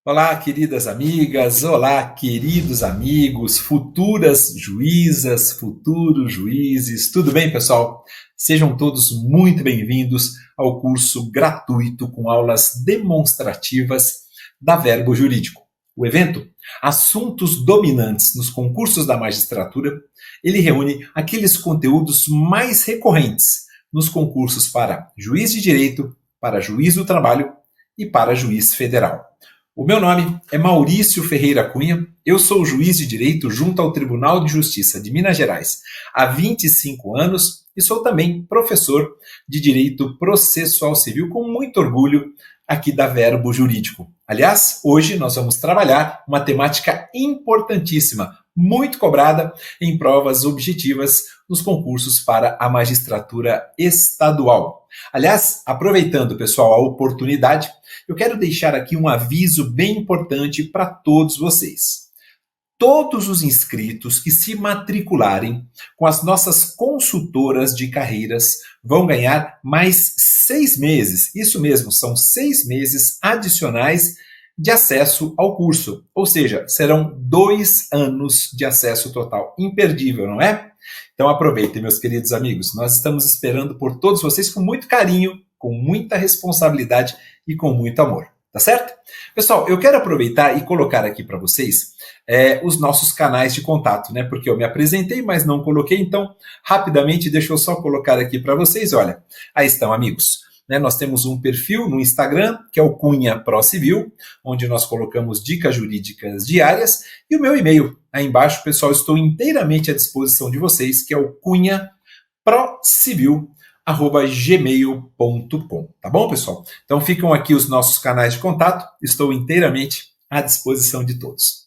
Olá, queridas amigas, olá, queridos amigos, futuras juízas, futuros juízes, tudo bem, pessoal? Sejam todos muito bem-vindos ao curso gratuito com aulas demonstrativas da Verbo Jurídico. O evento, Assuntos Dominantes nos Concursos da Magistratura, ele reúne aqueles conteúdos mais recorrentes nos concursos para juiz de direito, para juiz do trabalho e para juiz federal. O meu nome é Maurício Ferreira Cunha, eu sou juiz de direito junto ao Tribunal de Justiça de Minas Gerais há 25 anos e sou também professor de Direito Processual Civil com muito orgulho aqui da Verbo Jurídico. Aliás, hoje nós vamos trabalhar uma temática importantíssima, muito cobrada em provas objetivas nos concursos para a magistratura estadual. Aliás, aproveitando, pessoal, a oportunidade, eu quero deixar aqui um aviso bem importante para todos vocês. Todos os inscritos que se matricularem com as nossas consultoras de carreiras vão ganhar mais 6 meses. Isso mesmo, são 6 meses adicionais de acesso ao curso. Ou seja, serão 2 anos de acesso total. Imperdível, não é? Então aproveitem, meus queridos amigos. Nós estamos esperando por todos vocês com muito carinho, com muita responsabilidade e com muito amor. Tá certo? Pessoal, eu quero aproveitar e colocar aqui para vocês os nossos canais de contato, né? Porque eu me apresentei, mas não coloquei, então, rapidamente, deixa eu só colocar aqui para vocês. Olha, aí estão, amigos. Né? Nós temos um perfil no Instagram, que é o Cunha Pro Civil, onde nós colocamos dicas jurídicas diárias, e o meu e-mail. Aí embaixo, pessoal, estou inteiramente à disposição de vocês, que é o cunhaprocivil@gmail.com, tá bom, pessoal? Então ficam aqui os nossos canais de contato, estou inteiramente à disposição de todos.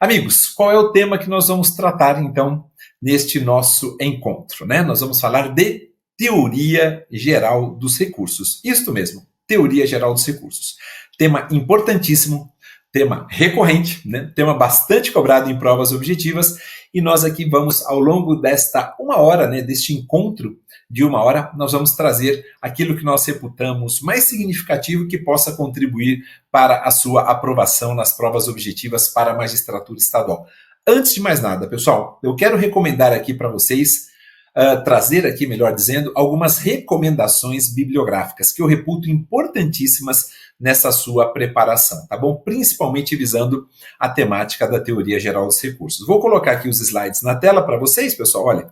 Amigos, qual é o tema que nós vamos tratar, então, neste nosso encontro, né? Nós vamos falar de teoria geral dos recursos. Isto mesmo, teoria geral dos recursos. Tema importantíssimo, tema recorrente, né? Tema bastante cobrado em provas objetivas, e nós aqui vamos, ao longo desta 1 hora, né, deste encontro de 1 hora, nós vamos trazer aquilo que nós reputamos mais significativo que possa contribuir para a sua aprovação nas provas objetivas para a magistratura estadual. Antes de mais nada, pessoal, eu quero recomendar aqui para vocês, trazer aqui, melhor dizendo, algumas recomendações bibliográficas que eu reputo importantíssimas nessa sua preparação, tá bom? Principalmente visando a temática da teoria geral dos recursos. Vou colocar aqui os slides na tela para vocês, pessoal. Olha,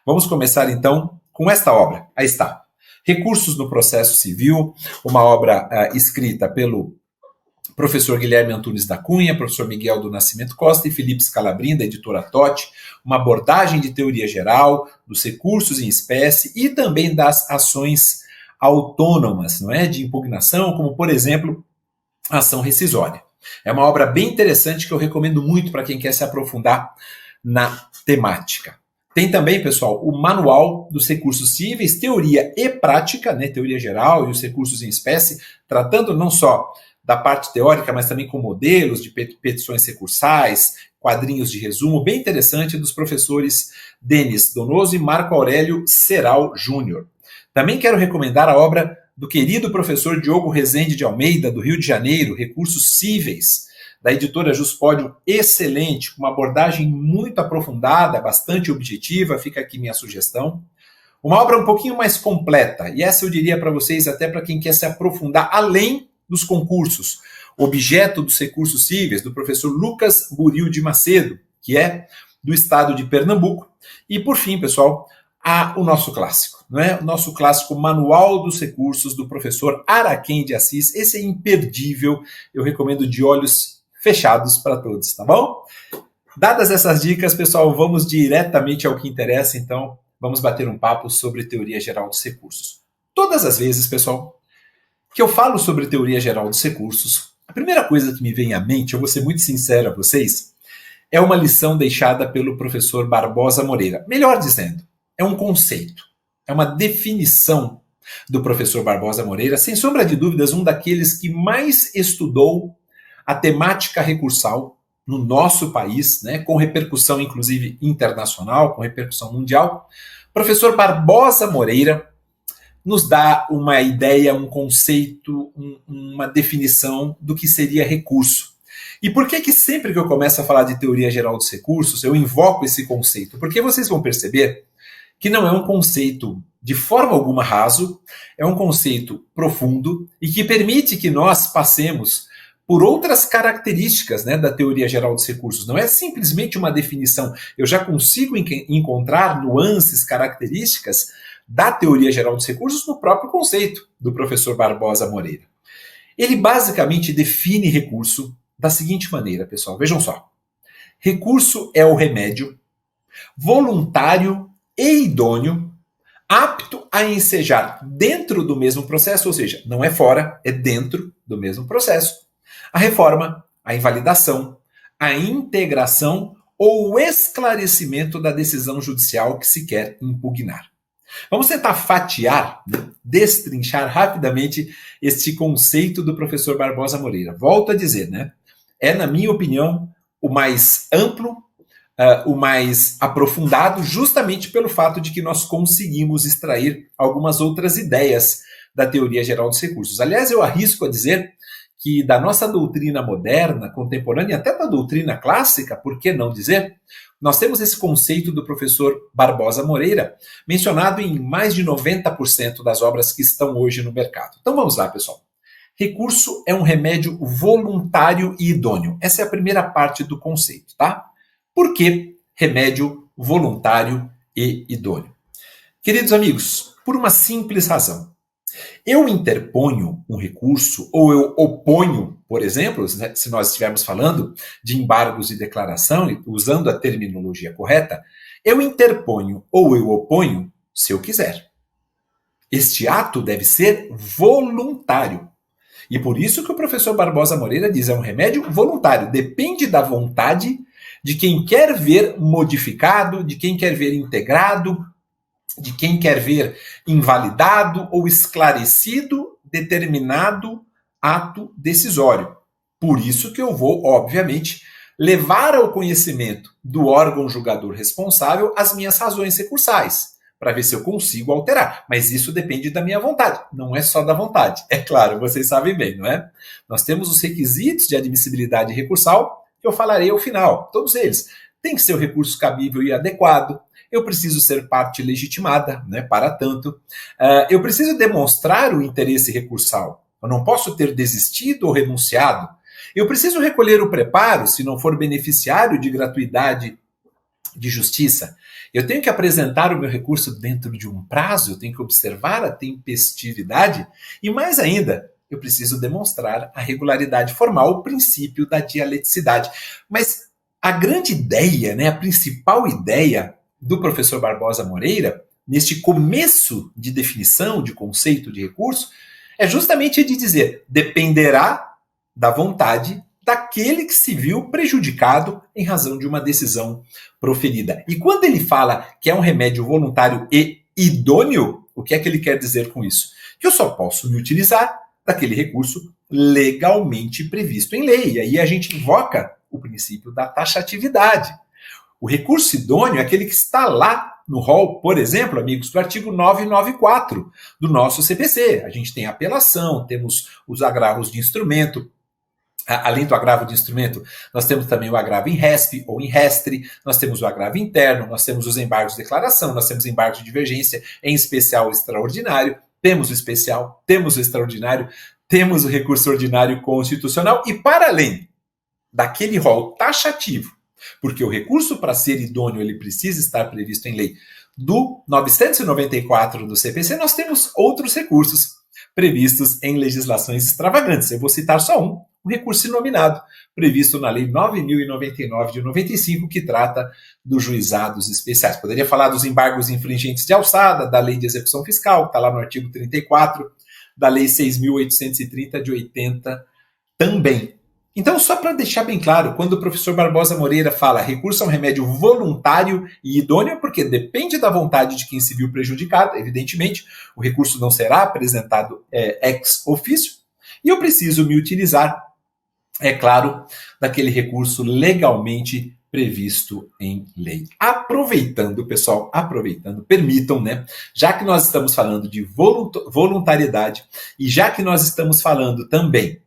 vamos começar então com esta obra. Aí está. Recursos no Processo Civil, uma obra escrita pelo professor Guilherme Antunes da Cunha, professor Miguel do Nascimento Costa e Felipe Scalabrin, da editora Totti, uma abordagem de teoria geral dos recursos em espécie e também das ações autônomas, não é, de impugnação, como, por exemplo, a ação rescisória. É uma obra bem interessante que eu recomendo muito para quem quer se aprofundar na temática. Tem também, pessoal, o Manual dos Recursos Cíveis, Teoria e Prática, né, teoria geral e os recursos em espécie, tratando não só da parte teórica, mas também com modelos de petições recursais, quadrinhos de resumo, bem interessante, dos professores Denis Donoso e Marco Aurélio Seral Júnior. Também quero recomendar a obra do querido professor Diogo Rezende de Almeida, do Rio de Janeiro, Recursos Cíveis, da editora Juspódio, excelente, com uma abordagem muito aprofundada, bastante objetiva, fica aqui minha sugestão. Uma obra um pouquinho mais completa, e essa eu diria para vocês, até para quem quer se aprofundar além dos concursos, Objeto dos Recursos Cíveis, do professor Lucas Buril de Macedo, que é do estado de Pernambuco. E, por fim, pessoal, o nosso clássico, não é? O nosso clássico Manual dos Recursos, do professor Araquém de Assis. Esse é imperdível, eu recomendo de olhos fechados para todos, tá bom? Dadas essas dicas, pessoal, vamos diretamente ao que interessa, então vamos bater um papo sobre teoria geral dos recursos. Todas as vezes, pessoal, que eu falo sobre teoria geral dos recursos, a primeira coisa que me vem à mente, eu vou ser muito sincero a vocês, é uma lição deixada pelo professor Barbosa Moreira. Melhor dizendo, é um conceito, é uma definição do professor Barbosa Moreira, sem sombra de dúvidas, um daqueles que mais estudou a temática recursal no nosso país, né, com repercussão inclusive internacional, com repercussão mundial. Professor Barbosa Moreira nos dá uma ideia, um conceito, uma definição do que seria recurso. E por que sempre que eu começo a falar de teoria geral dos recursos, eu invoco esse conceito? Porque vocês vão perceber que não é um conceito de forma alguma raso, é um conceito profundo e que permite que nós passemos por outras características, né, da teoria geral dos recursos. Não é simplesmente uma definição. Eu já consigo encontrar nuances, características da teoria geral dos recursos no próprio conceito do professor Barbosa Moreira. Ele basicamente define recurso da seguinte maneira, pessoal. Vejam só. Recurso é o remédio voluntário e idôneo apto a ensejar dentro do mesmo processo, ou seja, não é fora, é dentro do mesmo processo, a reforma, a invalidação, a integração ou o esclarecimento da decisão judicial que se quer impugnar. Vamos tentar fatiar, né, destrinchar rapidamente este conceito do professor Barbosa Moreira. Volto a dizer, né? É, na minha opinião, o mais amplo, o mais aprofundado, justamente pelo fato de que nós conseguimos extrair algumas outras ideias da teoria geral dos recursos. Aliás, eu arrisco a dizer que da nossa doutrina moderna, contemporânea, e até da doutrina clássica, por que não dizer, nós temos esse conceito do professor Barbosa Moreira, mencionado em mais de 90% das obras que estão hoje no mercado. Então vamos lá, pessoal. Recurso é um remédio voluntário e idôneo. Essa é a primeira parte do conceito, tá? Por que remédio voluntário e idôneo? Queridos amigos, por uma simples razão. Eu interponho um recurso, ou eu oponho, por exemplo, se nós estivermos falando de embargos de declaração, usando a terminologia correta, eu interponho ou eu oponho se eu quiser. Este ato deve ser voluntário. E por isso que o professor Barbosa Moreira diz, é um remédio voluntário, depende da vontade de quem quer ver modificado, de quem quer ver integrado, de quem quer ver invalidado ou esclarecido determinado ato decisório. Por isso que eu vou, obviamente, levar ao conhecimento do órgão julgador responsável as minhas razões recursais, para ver se eu consigo alterar. Mas isso depende da minha vontade, não é só da vontade. É claro, vocês sabem bem, não é? Nós temos os requisitos de admissibilidade recursal, que eu falarei ao final, todos eles. Tem que ser o recurso cabível e adequado, eu preciso ser parte legitimada, né, para tanto. Eu preciso demonstrar o interesse recursal. Eu não posso ter desistido ou renunciado. Eu preciso recolher o preparo se não for beneficiário de gratuidade de justiça. Eu tenho que apresentar o meu recurso dentro de um prazo, eu tenho que observar a tempestividade e, mais ainda, eu preciso demonstrar a regularidade formal, o princípio da dialeticidade. Mas a grande ideia, né, a principal ideia do professor Barbosa Moreira, neste começo de definição de conceito de recurso, é justamente de dizer, dependerá da vontade daquele que se viu prejudicado em razão de uma decisão proferida. E quando ele fala que é um remédio voluntário e idôneo, o que é que ele quer dizer com isso? Que eu só posso me utilizar daquele recurso legalmente previsto em lei. E aí a gente invoca o princípio da taxatividade. O recurso idôneo é aquele que está lá no rol, por exemplo, amigos, do artigo 994 do nosso CPC. A gente tem apelação, temos os agravos de instrumento. Além do agravo de instrumento, nós temos também o agravo em respe ou em restre, nós temos o agravo interno, nós temos os embargos de declaração, nós temos embargos de divergência, em especial o extraordinário, temos o especial, temos o extraordinário, temos o recurso ordinário constitucional e, para além daquele rol taxativo, porque o recurso, para ser idôneo, ele precisa estar previsto em lei do 994 do CPC, nós temos outros recursos previstos em legislações extravagantes. Eu vou citar só um, o recurso inominado, previsto na Lei 9.099 de 95, que trata dos juizados especiais. Poderia falar dos embargos infringentes de alçada, da Lei de Execução Fiscal, que está lá no artigo 34, da Lei 6.830 de 80 também. Então, só para deixar bem claro, quando o professor Barbosa Moreira fala recurso é um remédio voluntário e idôneo, porque depende da vontade de quem se viu prejudicado, evidentemente, o recurso não será apresentado ex officio, e eu preciso me utilizar, é claro, daquele recurso legalmente previsto em lei. Aproveitando, pessoal, permitam, né? Já que nós estamos falando de voluntariedade e já que nós estamos falando também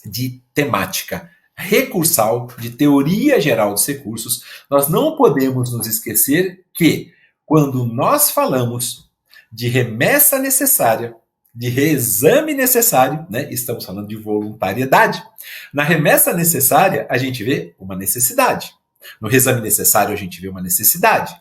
de temática recursal, de teoria geral dos recursos, nós não podemos nos esquecer que, quando nós falamos de remessa necessária, de reexame necessário, né, estamos falando de voluntariedade. Na remessa necessária, a gente vê uma necessidade. No reexame necessário, a gente vê uma necessidade.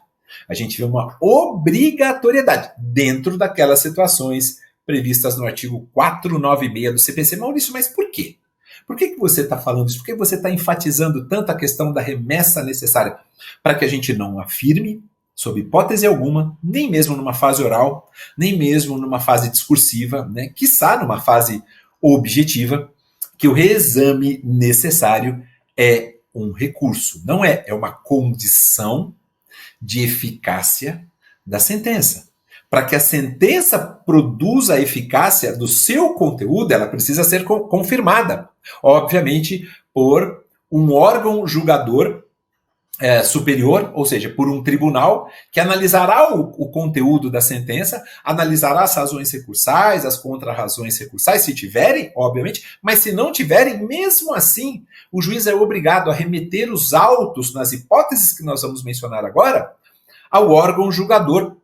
A gente vê uma obrigatoriedade dentro daquelas situações previstas no artigo 496 do CPC. Maurício, mas por quê? Por que você está falando isso? Por que você está enfatizando tanto a questão da remessa necessária? Para que a gente não afirme, sob hipótese alguma, nem mesmo numa fase oral, nem mesmo numa fase discursiva, né, quiçá numa fase objetiva, que o reexame necessário é um recurso. Não é, é uma condição de eficácia da sentença. Para que a sentença produza a eficácia do seu conteúdo, ela precisa ser confirmada, obviamente, por um órgão julgador superior, ou seja, por um tribunal que analisará o conteúdo da sentença, analisará as razões recursais, as contra-razões recursais, se tiverem, obviamente, mas se não tiverem, mesmo assim, o juiz é obrigado a remeter os autos, nas hipóteses que nós vamos mencionar agora, ao órgão julgador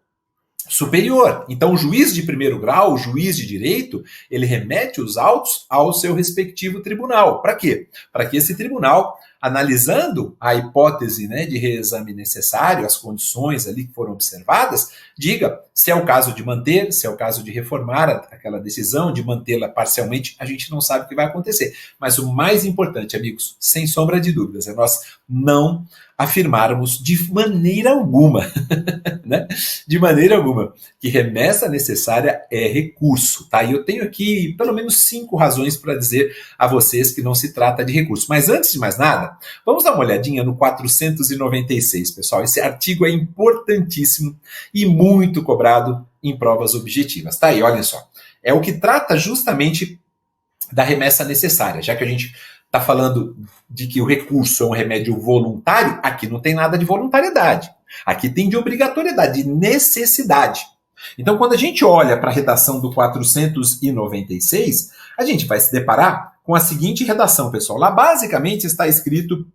superior. Então, o juiz de primeiro grau, o juiz de direito, ele remete os autos ao seu respectivo tribunal. Para quê? Para que esse tribunal, analisando a hipótese, né, de reexame necessário, as condições ali que foram observadas, diga se é o caso de manter, se é o caso de reformar aquela decisão, de mantê-la parcialmente, a gente não sabe o que vai acontecer. Mas o mais importante, amigos, sem sombra de dúvidas, é nós não afirmarmos de maneira alguma, né? De maneira alguma, que remessa necessária é recurso, tá? E eu tenho aqui pelo menos 5 razões para dizer a vocês que não se trata de recurso. Mas antes de mais nada, vamos dar uma olhadinha no 496, pessoal. Esse artigo é importantíssimo e muito cobrado em provas objetivas. Tá aí, olhem só. É o que trata justamente da remessa necessária, já que a gente está falando de que o recurso é um remédio voluntário, aqui não tem nada de voluntariedade. Aqui tem de obrigatoriedade, de necessidade. Então, quando a gente olha para a redação do 496, a gente vai se deparar com a seguinte redação, pessoal. Lá, basicamente, está escrito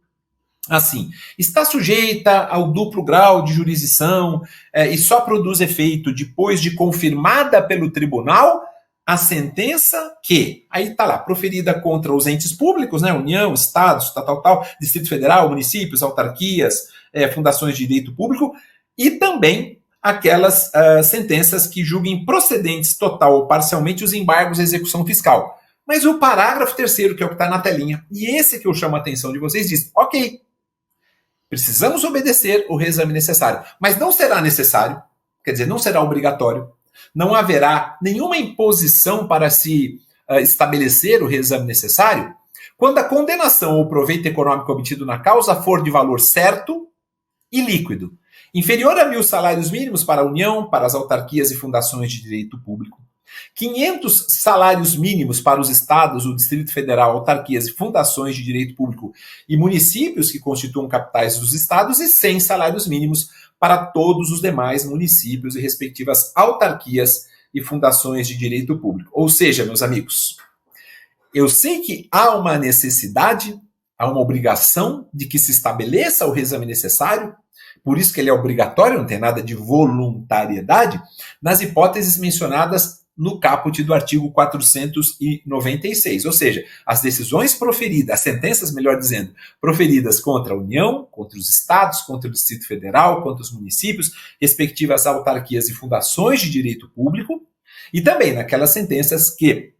assim: está sujeita ao duplo grau de jurisdição e só produz efeito depois de confirmada pelo tribunal a sentença que, aí está lá, proferida contra os entes públicos, né, União, Estados, tal, Distrito Federal, municípios, autarquias, fundações de direito público, e também aquelas sentenças que julguem procedentes total ou parcialmente os embargos à execução fiscal. Mas o parágrafo 3º, que é o que está na telinha, e esse que eu chamo a atenção de vocês, diz, ok, precisamos obedecer o reexame necessário, mas não será necessário, quer dizer, não será obrigatório, não haverá nenhuma imposição para se estabelecer o reexame necessário quando a condenação ou proveito econômico obtido na causa for de valor certo e líquido, inferior a 1.000 salários mínimos para a União, para as autarquias e fundações de direito público, 500 salários mínimos para os estados, o Distrito Federal, autarquias e fundações de direito público e municípios que constituam capitais dos estados e 100 salários mínimos para todos os demais municípios e respectivas autarquias e fundações de direito público. Ou seja, meus amigos, eu sei que há uma necessidade, há uma obrigação de que se estabeleça o reexame necessário, por isso que ele é obrigatório, não tem nada de voluntariedade, nas hipóteses mencionadas no caput do artigo 496, ou seja, as decisões proferidas, as sentenças, melhor dizendo, proferidas contra a União, contra os estados, contra o Distrito Federal, contra os municípios, respectivas autarquias e fundações de direito público, e também naquelas sentenças que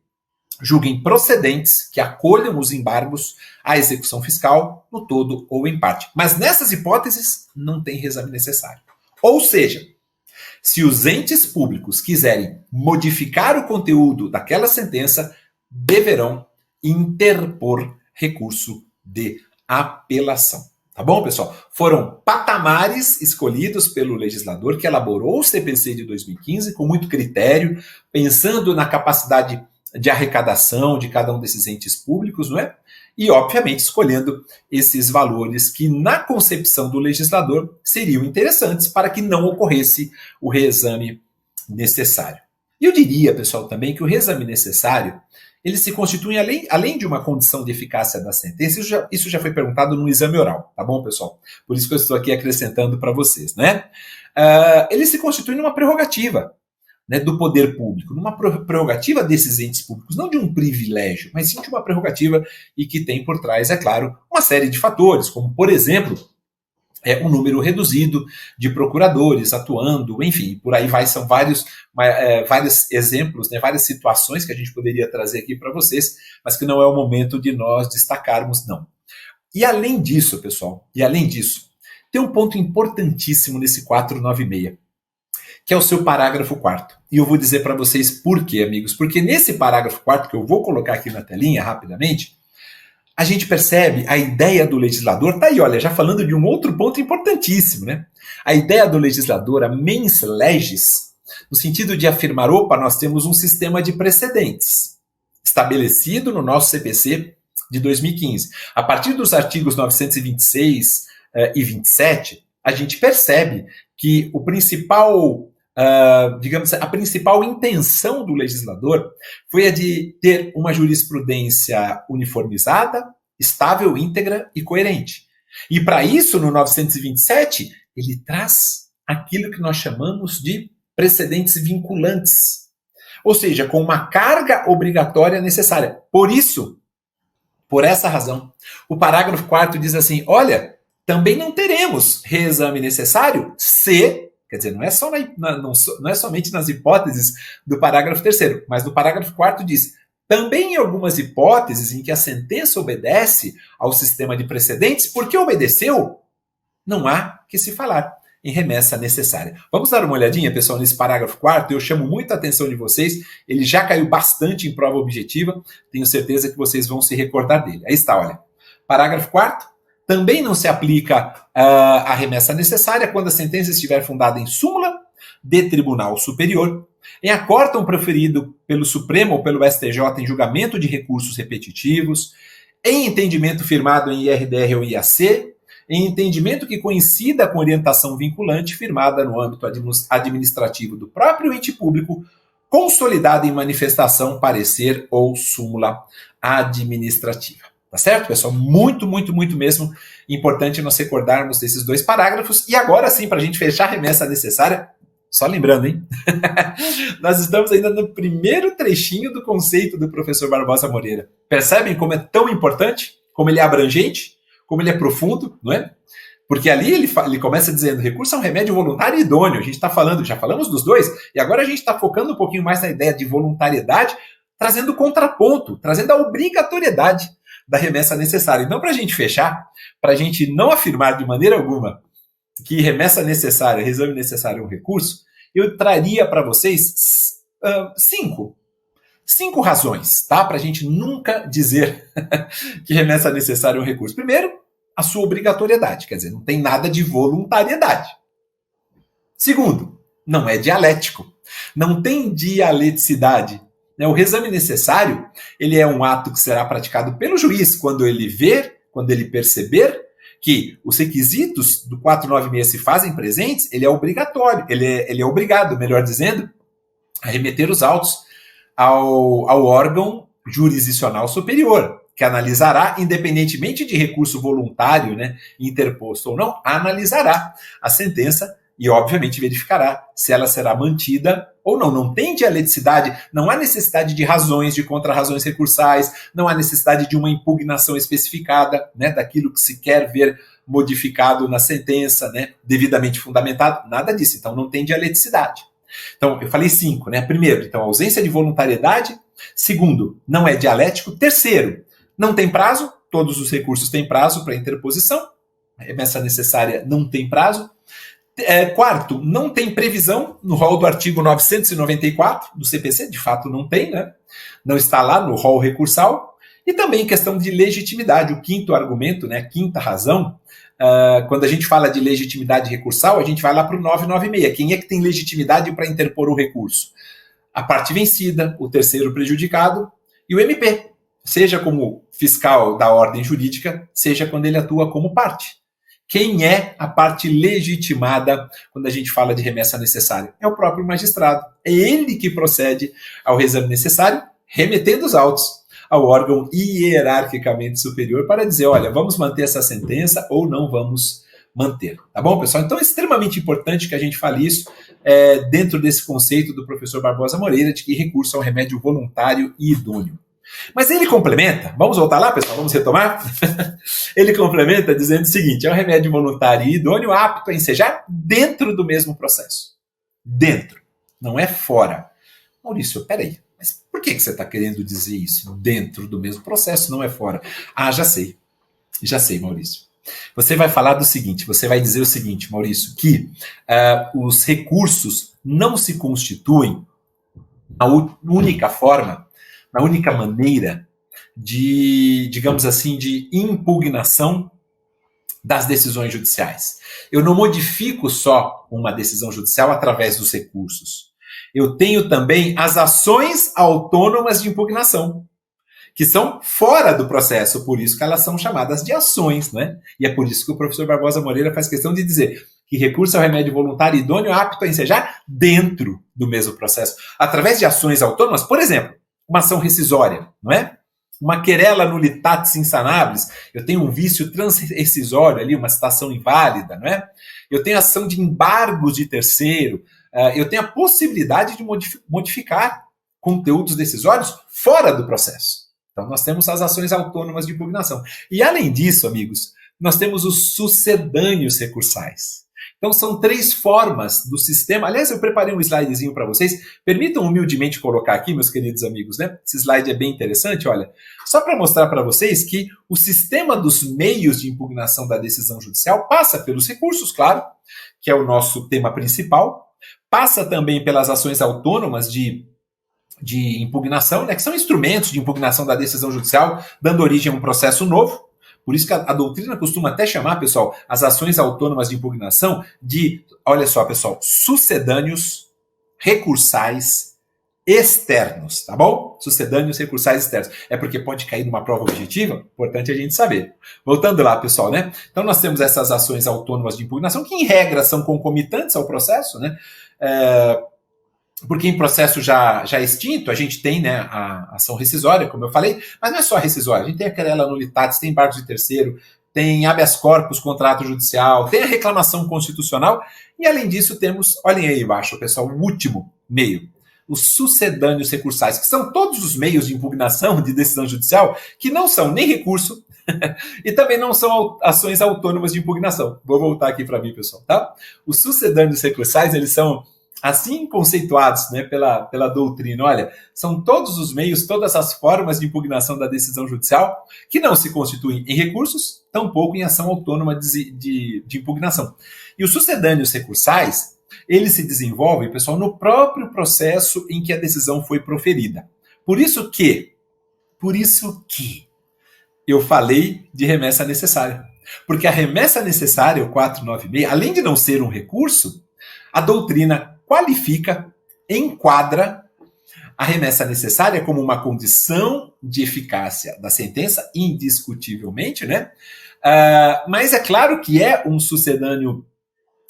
julguem procedentes, que acolham os embargos à execução fiscal, no todo ou em parte. Mas nessas hipóteses, não tem reexame necessário. Ou seja, se os entes públicos quiserem modificar o conteúdo daquela sentença, deverão interpor recurso de apelação. Tá bom, pessoal? Foram patamares escolhidos pelo legislador que elaborou o CPC de 2015 com muito critério, pensando na capacidade de arrecadação de cada um desses entes públicos, não é? E, obviamente, escolhendo esses valores que, na concepção do legislador, seriam interessantes para que não ocorresse o reexame necessário. E eu diria, pessoal, também que o reexame necessário, eles se constituem além de uma condição de eficácia da sentença. Isso já foi perguntado no exame oral, tá bom, pessoal? Por isso que eu estou aqui acrescentando para vocês, né? Eles se constituem numa prerrogativa, né, do poder público, numa prerrogativa desses entes públicos, não de um privilégio, mas sim de uma prerrogativa e que tem por trás, é claro, uma série de fatores, como, por exemplo, um número reduzido de procuradores atuando, enfim, por aí vai, são vários exemplos, né, várias situações que a gente poderia trazer aqui para vocês, mas que não é o momento de nós destacarmos, não. E além disso, pessoal, tem um ponto importantíssimo nesse 496, que é o seu parágrafo 4º. E eu vou dizer para vocês por quê, amigos. Porque nesse parágrafo 4º, que eu vou colocar aqui na telinha rapidamente, a gente percebe a ideia do legislador, tá aí, olha, já falando de um outro ponto importantíssimo, né? A ideia do legislador, a mens legis, no sentido de afirmar, opa, nós temos um sistema de precedentes estabelecido no nosso CPC de 2015. A partir dos artigos 926 e 27, a gente percebe que o principal, a principal intenção do legislador foi a de ter uma jurisprudência uniformizada, estável, íntegra e coerente. E para isso, no 927, ele traz aquilo que nós chamamos de precedentes vinculantes. Ou seja, com uma carga obrigatória necessária. Por essa razão, o parágrafo 4º diz assim, olha, também não teremos reexame necessário se, quer dizer, não é somente nas hipóteses do parágrafo 3º, mas no parágrafo 4º diz, também em algumas hipóteses em que a sentença obedece ao sistema de precedentes, porque obedeceu, não há que se falar em remessa necessária. Vamos dar uma olhadinha, pessoal, nesse parágrafo 4º, eu chamo muito a atenção de vocês, ele já caiu bastante em prova objetiva, tenho certeza que vocês vão se recordar dele. Aí está, olha, parágrafo 4º, também não se aplica a remessa necessária quando a sentença estiver fundada em súmula de tribunal superior, em acórdão proferido pelo Supremo ou pelo STJ em julgamento de recursos repetitivos, em entendimento firmado em IRDR ou IAC, em entendimento que coincida com orientação vinculante firmada no âmbito administrativo do próprio ente público, consolidada em manifestação, parecer ou súmula administrativa. Tá certo, pessoal? Muito, muito, muito mesmo importante nós recordarmos desses dois parágrafos. E agora sim, para a gente fechar a remessa necessária, só lembrando, hein? Nós estamos ainda no primeiro trechinho do conceito do professor Barbosa Moreira. Percebem como é tão importante? Como ele é abrangente? Como ele é profundo, não é? Porque ali ele começa dizendo, recurso é um remédio voluntário e idôneo. A gente está falando, já falamos dos dois, e agora a gente está focando um pouquinho mais na ideia de voluntariedade, trazendo contraponto, trazendo a obrigatoriedade da remessa necessária. Então, para a gente fechar, para a gente não afirmar de maneira alguma que remessa necessária, reexame necessário é um recurso, eu traria para vocês cinco razões, tá? Para a gente nunca dizer que remessa necessária é um recurso. Primeiro, a sua obrigatoriedade, quer dizer, não tem nada de voluntariedade. Segundo, não é dialético, não tem dialeticidade. O reexame necessário, ele é um ato que será praticado pelo juiz quando ele ver, quando ele perceber que os requisitos do 496 se fazem presentes, ele é obrigatório, ele é obrigado, melhor dizendo, a remeter os autos ao órgão jurisdicional superior, que analisará, independentemente de recurso voluntário, né, interposto ou não, analisará a sentença e, obviamente, verificará se ela será mantida ou não. Não tem dialeticidade, não há necessidade de razões, de contrarrazões recursais, não há necessidade de uma impugnação especificada, né, daquilo que se quer ver modificado na sentença, né, devidamente fundamentado, nada disso. Então, não tem dialeticidade. Então, eu falei 5, né? Primeiro, então, ausência de voluntariedade. Segundo, não é dialético. Terceiro, não tem prazo. Todos os recursos têm prazo para interposição. A remessa necessária não tem prazo. Quarto, não tem previsão no rol do artigo 994 do CPC, de fato não tem, né? Não está lá no rol recursal. E também questão de legitimidade, o quinto argumento, né? A quinta razão, quando a gente fala de legitimidade recursal, a gente vai lá para o 996. Quem é que tem legitimidade para interpor o recurso? A parte vencida, o terceiro prejudicado e o MP, seja como fiscal da ordem jurídica, seja quando ele atua como parte. Quem é a parte legitimada quando a gente fala de remessa necessária? É o próprio magistrado. É ele que procede ao reexame necessário remetendo os autos ao órgão hierarquicamente superior para dizer, olha, vamos manter essa sentença ou não vamos manter. Tá bom, pessoal? Então é extremamente importante que a gente fale isso dentro desse conceito do professor Barbosa Moreira de que recurso é um remédio voluntário e idôneo. Mas ele complementa, vamos voltar lá, pessoal, vamos retomar? Ele complementa dizendo o seguinte, é um remédio voluntário e idôneo apto a ensejar dentro do mesmo processo. Dentro, não é fora. Maurício, peraí, mas por que você está querendo dizer isso? Dentro do mesmo processo, não é fora. Ah, já sei, Maurício. Você vai falar do seguinte, você vai dizer o seguinte, Maurício, que os recursos não se constituem na única forma, na única maneira de, digamos assim, de impugnação das decisões judiciais. Eu não modifico só uma decisão judicial através dos recursos. Eu tenho também as ações autônomas de impugnação, que são fora do processo, por isso que elas são chamadas de ações, né? E é por isso que o professor Barbosa Moreira faz questão de dizer que recurso é o remédio voluntário idôneo apto a ensejar dentro do mesmo processo, através de ações autônomas, por exemplo, uma ação rescisória, não é? Uma querela nullitatis insanabilis, eu tenho um vício transrescisório ali, uma citação inválida, não é? Eu tenho ação de embargos de terceiro, eu tenho a possibilidade de modificar conteúdos decisórios fora do processo. Então, nós temos as ações autônomas de impugnação. E, além disso, amigos, nós temos os sucedâneos recursais. Então, são 3 formas do sistema. Aliás, eu preparei um slidezinho para vocês. Permitam humildemente colocar aqui, meus queridos amigos, né? Esse slide é bem interessante, olha. Só para mostrar para vocês que o sistema dos meios de impugnação da decisão judicial passa pelos recursos, claro, que é o nosso tema principal. Passa também pelas ações autônomas de impugnação, né, que são instrumentos de impugnação da decisão judicial, dando origem a um processo novo. Por isso que a doutrina costuma até chamar, pessoal, as ações autônomas de impugnação de, olha só, pessoal, sucedâneos recursais externos, tá bom? Sucedâneos recursais externos. É porque pode cair numa prova objetiva, importante a gente saber. Voltando lá, pessoal, né? Então nós temos essas ações autônomas de impugnação, que em regra são concomitantes ao processo, né? Porque em processo já extinto, a gente tem, né, a ação rescisória, como eu falei, mas não é só a rescisória, a gente tem a querela nullitatis, tem embargos de terceiro, tem habeas corpus, contrato judicial, tem a reclamação constitucional, e além disso temos, olhem aí embaixo, pessoal, o último meio, os sucedâneos recursais, que são todos os meios de impugnação de decisão judicial que não são nem recurso e também não são ações autônomas de impugnação. Vou voltar aqui para mim, pessoal, tá? Os sucedâneos recursais, eles são assim conceituados, né, pela doutrina. Olha, são todos os meios, todas as formas de impugnação da decisão judicial que não se constituem em recursos, tampouco em ação autônoma de impugnação. E os sucedâneos recursais, eles se desenvolvem, pessoal, no próprio processo em que a decisão foi proferida. Por isso que eu falei de remessa necessária. Porque a remessa necessária, o 496, além de não ser um recurso, a doutrina qualifica, enquadra a remessa necessária como uma condição de eficácia da sentença, indiscutivelmente, né? Mas é claro que é um sucedâneo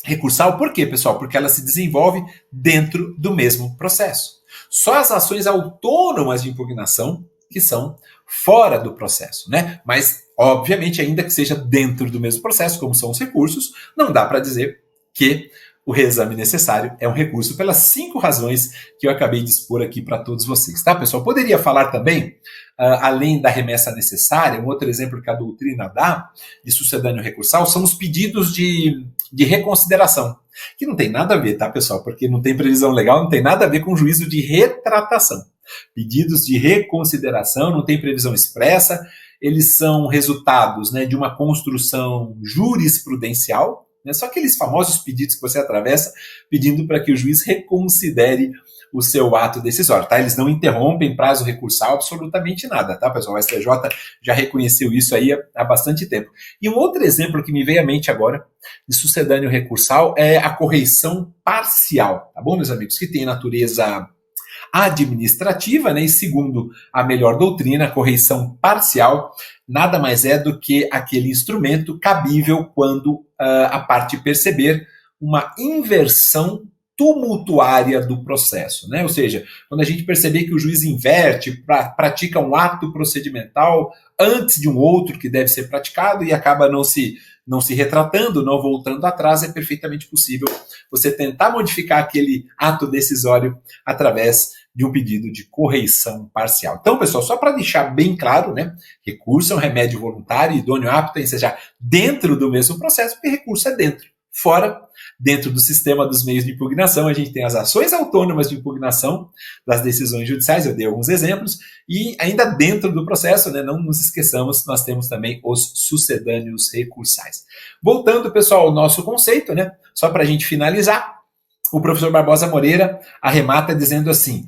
recursal. Por quê, pessoal? Porque ela se desenvolve dentro do mesmo processo. Só as ações autônomas de impugnação que são fora do processo, né? Mas, obviamente, ainda que seja dentro do mesmo processo, como são os recursos, não dá para dizer que o reexame necessário é um recurso pelas 5 razões que eu acabei de expor aqui para todos vocês, tá, pessoal? Poderia falar também, além da remessa necessária, um outro exemplo que a doutrina dá de sucedâneo recursal são os pedidos de reconsideração, que não tem nada a ver, tá, pessoal? Porque não tem previsão legal, não tem nada a ver com juízo de retratação. Pedidos de reconsideração não tem previsão expressa, eles são resultados, né, de uma construção jurisprudencial, só aqueles famosos pedidos que você atravessa pedindo para que o juiz reconsidere o seu ato decisório, tá? Eles não interrompem prazo recursal absolutamente nada, tá, pessoal? O STJ já reconheceu isso aí há bastante tempo. E um outro exemplo que me veio à mente agora de sucedâneo recursal é a correição parcial, tá bom, meus amigos? Que tem natureza administrativa, né? E segundo a melhor doutrina, a correição parcial nada mais é do que aquele instrumento cabível quando a parte perceber uma inversão tumultuária do processo, né? Ou seja, quando a gente perceber que o juiz inverte, pratica um ato procedimental antes de um outro que deve ser praticado e acaba não se retratando, não voltando atrás, é perfeitamente possível você tentar modificar aquele ato decisório através de um pedido de correição parcial. Então, pessoal, só para deixar bem claro, né? Recurso é um remédio voluntário, idôneo, apto a ensejar dentro do mesmo processo, porque recurso é dentro. Fora, dentro do sistema dos meios de impugnação, a gente tem as ações autônomas de impugnação das decisões judiciais, eu dei alguns exemplos, e ainda dentro do processo, né, não nos esqueçamos, nós temos também os sucedâneos recursais. Voltando, pessoal, ao nosso conceito, né, só para a gente finalizar, o professor Barbosa Moreira arremata dizendo assim,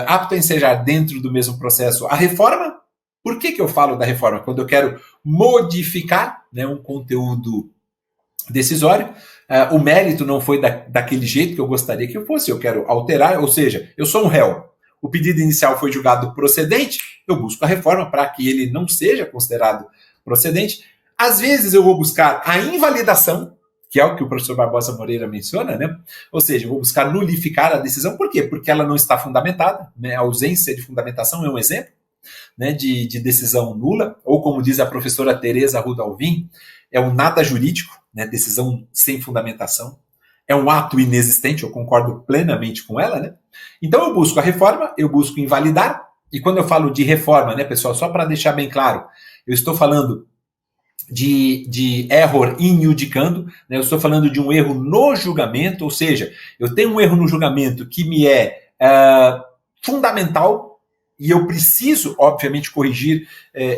apto a ensejar dentro do mesmo processo a reforma. Por que eu falo da reforma? Quando eu quero modificar, né, um conteúdo decisório, o mérito não foi daquele jeito que eu gostaria que eu fosse, eu quero alterar, ou seja, eu sou um réu, o pedido inicial foi julgado procedente, eu busco a reforma para que ele não seja considerado procedente. Às vezes eu vou buscar a invalidação, que é o que o professor Barbosa Moreira menciona, né? Ou seja, eu vou buscar nulificar a decisão, por quê? Porque ela não está fundamentada, né? A ausência de fundamentação é um exemplo, né, de decisão nula, ou como diz a professora Tereza Rudalvin, é um nada jurídico, né, decisão sem fundamentação, é um ato inexistente, eu concordo plenamente com ela, né? Então eu busco a reforma, eu busco invalidar, e quando eu falo de reforma, né, pessoal, só para deixar bem claro, eu estou falando de error in iudicando, né, eu estou falando de um erro no julgamento, ou seja, eu tenho um erro no julgamento que me é fundamental, e eu preciso, obviamente, corrigir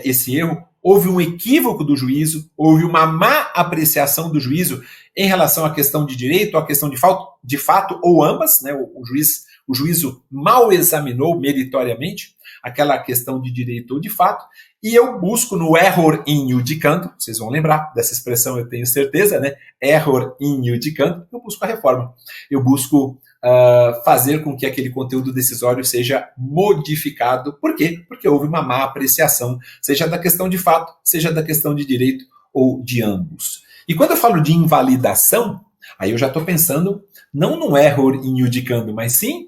esse erro. Houve um equívoco do juízo, houve uma má apreciação do juízo em relação à questão de direito, à questão de fato, ou ambas, né? O juízo mal examinou meritoriamente aquela questão de direito ou de fato, e eu busco no error in iudicando, vocês vão lembrar dessa expressão, eu tenho certeza, né? Error in iudicando, eu busco a reforma. Eu busco fazer com que aquele conteúdo decisório seja modificado. Por quê? Porque houve uma má apreciação, seja da questão de fato, seja da questão de direito ou de ambos. E quando eu falo de invalidação, aí eu já estou pensando não no error in iudicando, mas sim,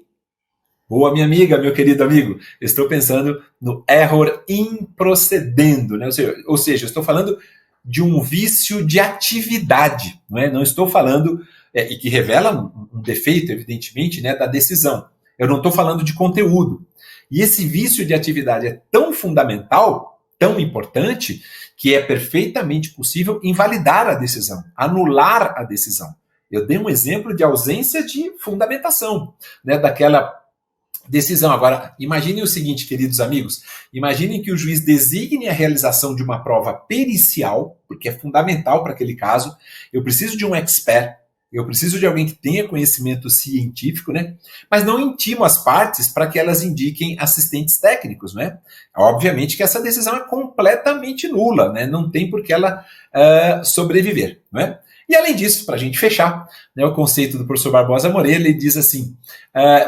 boa minha amiga, meu querido amigo, eu estou pensando no error in procedendo, né? Ou seja, eu estou falando de um vício de atividade, não é? Não estou falando e que revela um defeito, evidentemente, né, da decisão. Eu não estou falando de conteúdo. E esse vício de atividade é tão fundamental, tão importante, que é perfeitamente possível invalidar a decisão, anular a decisão. Eu dei um exemplo de ausência de fundamentação, né, daquela decisão. Agora, imaginem o seguinte, queridos amigos, imaginem que o juiz designe a realização de uma prova pericial, porque é fundamental para aquele caso, eu preciso de um expert, eu preciso de alguém que tenha conhecimento científico, né? Mas não intimo as partes para que elas indiquem assistentes técnicos, né? Obviamente que essa decisão é completamente nula, né? Não tem por que ela sobreviver, né? E além disso, para a gente fechar, né, o conceito do professor Barbosa Moreira, ele diz assim,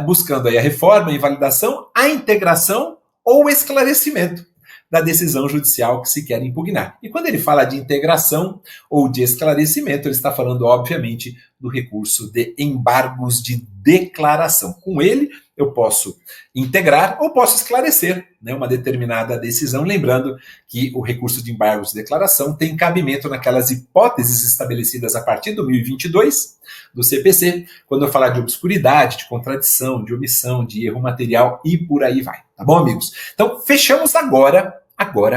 buscando aí a reforma, a invalidação, a integração ou esclarecimento da decisão judicial que se quer impugnar. E quando ele fala de integração ou de esclarecimento, ele está falando, obviamente, do recurso de embargos de declaração. Com ele, eu posso integrar ou posso esclarecer, né, uma determinada decisão, lembrando que o recurso de embargos de declaração tem cabimento naquelas hipóteses estabelecidas a partir do 1022 do CPC, quando eu falar de obscuridade, de contradição, de omissão, de erro material e por aí vai. Tá bom, amigos? Então, fechamos agora,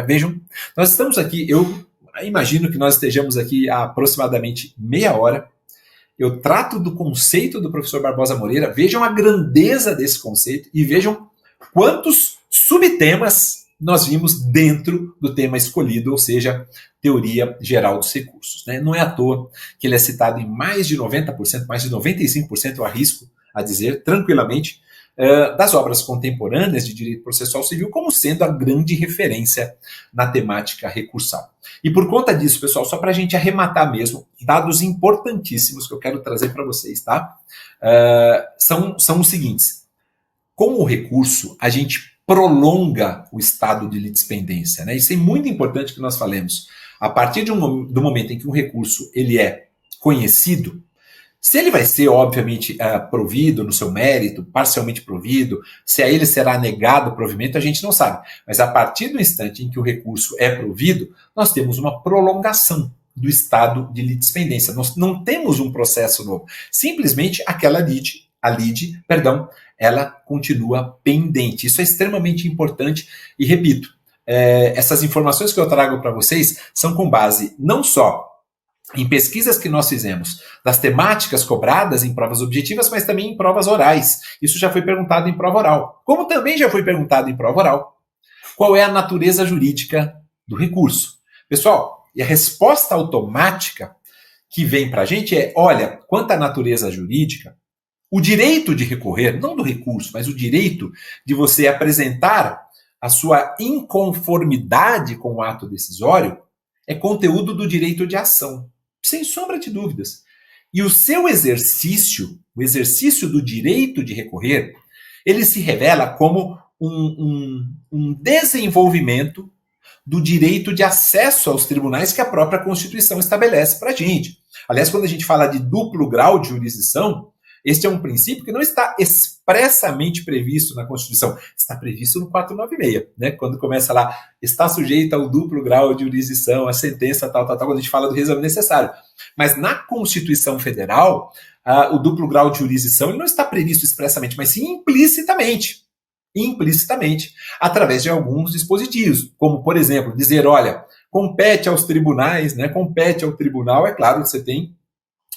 vejam, nós estamos aqui, eu imagino que nós estejamos aqui há aproximadamente meia hora. Eu trato do conceito do professor Barbosa Moreira, vejam a grandeza desse conceito e vejam quantos subtemas nós vimos dentro do tema escolhido, ou seja, teoria geral dos recursos, né? Não é à toa que ele é citado em mais de 90%, mais de 95%, eu arrisco a dizer tranquilamente, das obras contemporâneas de direito processual civil como sendo a grande referência na temática recursal. E por conta disso, pessoal, só para a gente arrematar mesmo, dados importantíssimos que eu quero trazer para vocês, tá? São os seguintes. Com o recurso, a gente prolonga o estado de litispendência, né? Isso é muito importante que nós falemos. A partir do momento em que um recurso ele é conhecido, Se ele vai ser, obviamente, provido no seu mérito, parcialmente provido, se a ele será negado o provimento, a gente não sabe. Mas a partir do instante em que o recurso é provido, nós temos uma prolongação do estado de litispendência. Nós não temos um processo novo. Simplesmente aquela lide, ela continua pendente. Isso é extremamente importante e, repito, essas informações que eu trago para vocês são com base não só em pesquisas que nós fizemos, das temáticas cobradas em provas objetivas, mas também em provas orais. Isso já foi perguntado em prova oral. Como também já foi perguntado em prova oral, qual é a natureza jurídica do recurso? Pessoal, e a resposta automática que vem para a gente é, olha, quanto à natureza jurídica, o direito de recorrer, não do recurso, mas o direito de você apresentar a sua inconformidade com o ato decisório é conteúdo do direito de ação, sem sombra de dúvidas. E o seu exercício, o exercício do direito de recorrer, ele se revela como um desenvolvimento do direito de acesso aos tribunais que a própria Constituição estabelece para a gente. Aliás, quando a gente fala de duplo grau de jurisdição, este é um princípio que não está expressamente previsto na Constituição, está previsto no 496, né? Quando começa lá, está sujeito ao duplo grau de jurisdição, a sentença tal, quando a gente fala do reexame necessário. Mas na Constituição Federal, o duplo grau de jurisdição ele não está previsto expressamente, mas sim implicitamente, através de alguns dispositivos, como, por exemplo, dizer, olha, compete aos tribunais, né? Compete ao tribunal, é claro que você tem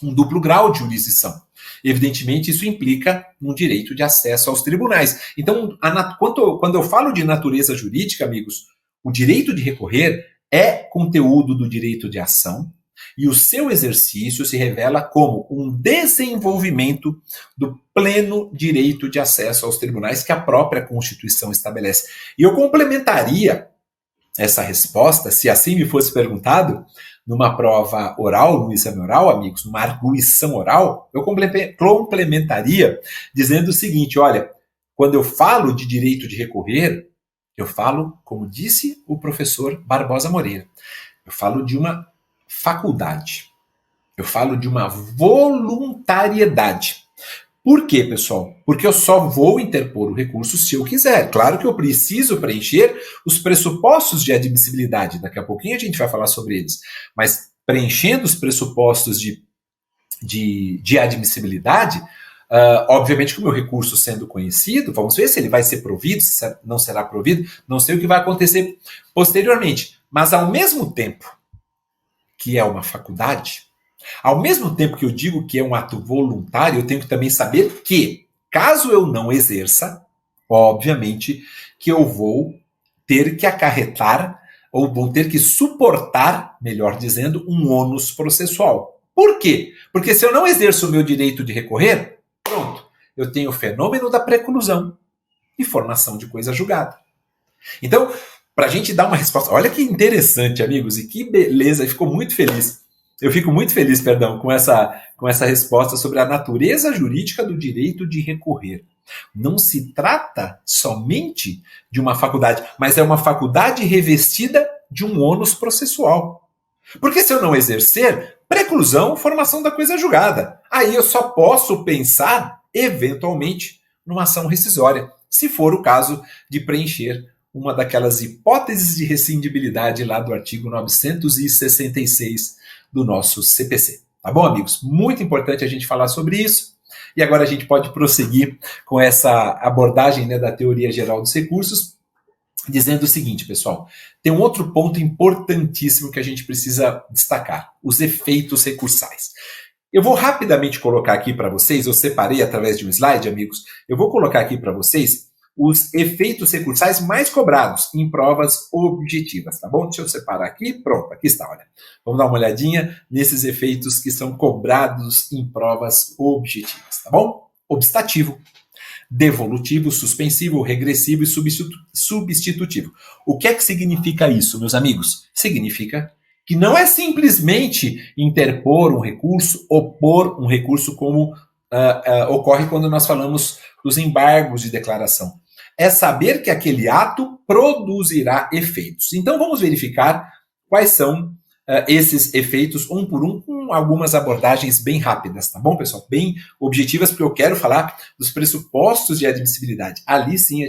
um duplo grau de jurisdição. Evidentemente, isso implica um direito de acesso aos tribunais. Então, quando eu falo de natureza jurídica, amigos, o direito de recorrer é conteúdo do direito de ação e o seu exercício se revela como um desenvolvimento do pleno direito de acesso aos tribunais que a própria Constituição estabelece. E eu complementaria essa resposta, se assim me fosse perguntado, numa prova oral, no exame oral, amigos, numa arguição oral, eu complementaria dizendo o seguinte, olha, quando eu falo de direito de recorrer, eu falo, como disse o professor Barbosa Moreira, eu falo de uma faculdade, eu falo de uma voluntariedade. Por quê, pessoal? Porque eu só vou interpor o recurso se eu quiser. Claro que eu preciso preencher os pressupostos de admissibilidade. Daqui a pouquinho a gente vai falar sobre eles. Mas preenchendo os pressupostos de admissibilidade, obviamente que o meu recurso sendo conhecido, vamos ver se ele vai ser provido, se não será provido, não sei o que vai acontecer posteriormente. Mas ao mesmo tempo que é uma faculdade, ao mesmo tempo que eu digo que é um ato voluntário, eu tenho que também saber que, caso eu não exerça, obviamente que eu vou ter que acarretar, ou vou ter que suportar, melhor dizendo, um ônus processual. Por quê? Porque se eu não exerço o meu direito de recorrer, pronto, eu tenho o fenômeno da preclusão e formação de coisa julgada. Então, para a gente dar uma resposta, olha que interessante, amigos, e que beleza, ficou muito feliz. Eu fico muito feliz, com essa resposta sobre a natureza jurídica do direito de recorrer. Não se trata somente de uma faculdade, mas é uma faculdade revestida de um ônus processual. Porque se eu não exercer, preclusão, formação da coisa julgada. Aí eu só posso pensar, eventualmente, numa ação rescisória, se for o caso de preencher uma daquelas hipóteses de rescindibilidade lá do artigo 966 do nosso CPC. Tá bom, amigos? Muito importante a gente falar sobre isso. E agora a gente pode prosseguir com essa abordagem, né, da teoria geral dos recursos, dizendo o seguinte, pessoal, tem um outro ponto importantíssimo que a gente precisa destacar, os efeitos recursais. Eu vou rapidamente colocar aqui para vocês, eu separei através de um slide, amigos, eu vou colocar aqui para vocês os efeitos recursais mais cobrados em provas objetivas, tá bom? Deixa eu separar aqui, pronto, aqui está, olha. Vamos dar uma olhadinha nesses efeitos que são cobrados em provas objetivas, tá bom? Obstativo, devolutivo, suspensivo, regressivo e substitutivo. O que é que significa isso, meus amigos? Significa que não é simplesmente interpor um recurso, opor um recurso como ocorre quando nós falamos dos embargos de declaração. É saber que aquele ato produzirá efeitos. Então vamos verificar quais são esses efeitos um por um, com algumas abordagens bem rápidas, tá bom, pessoal? Bem objetivas, porque eu quero falar dos pressupostos de admissibilidade. Ali sim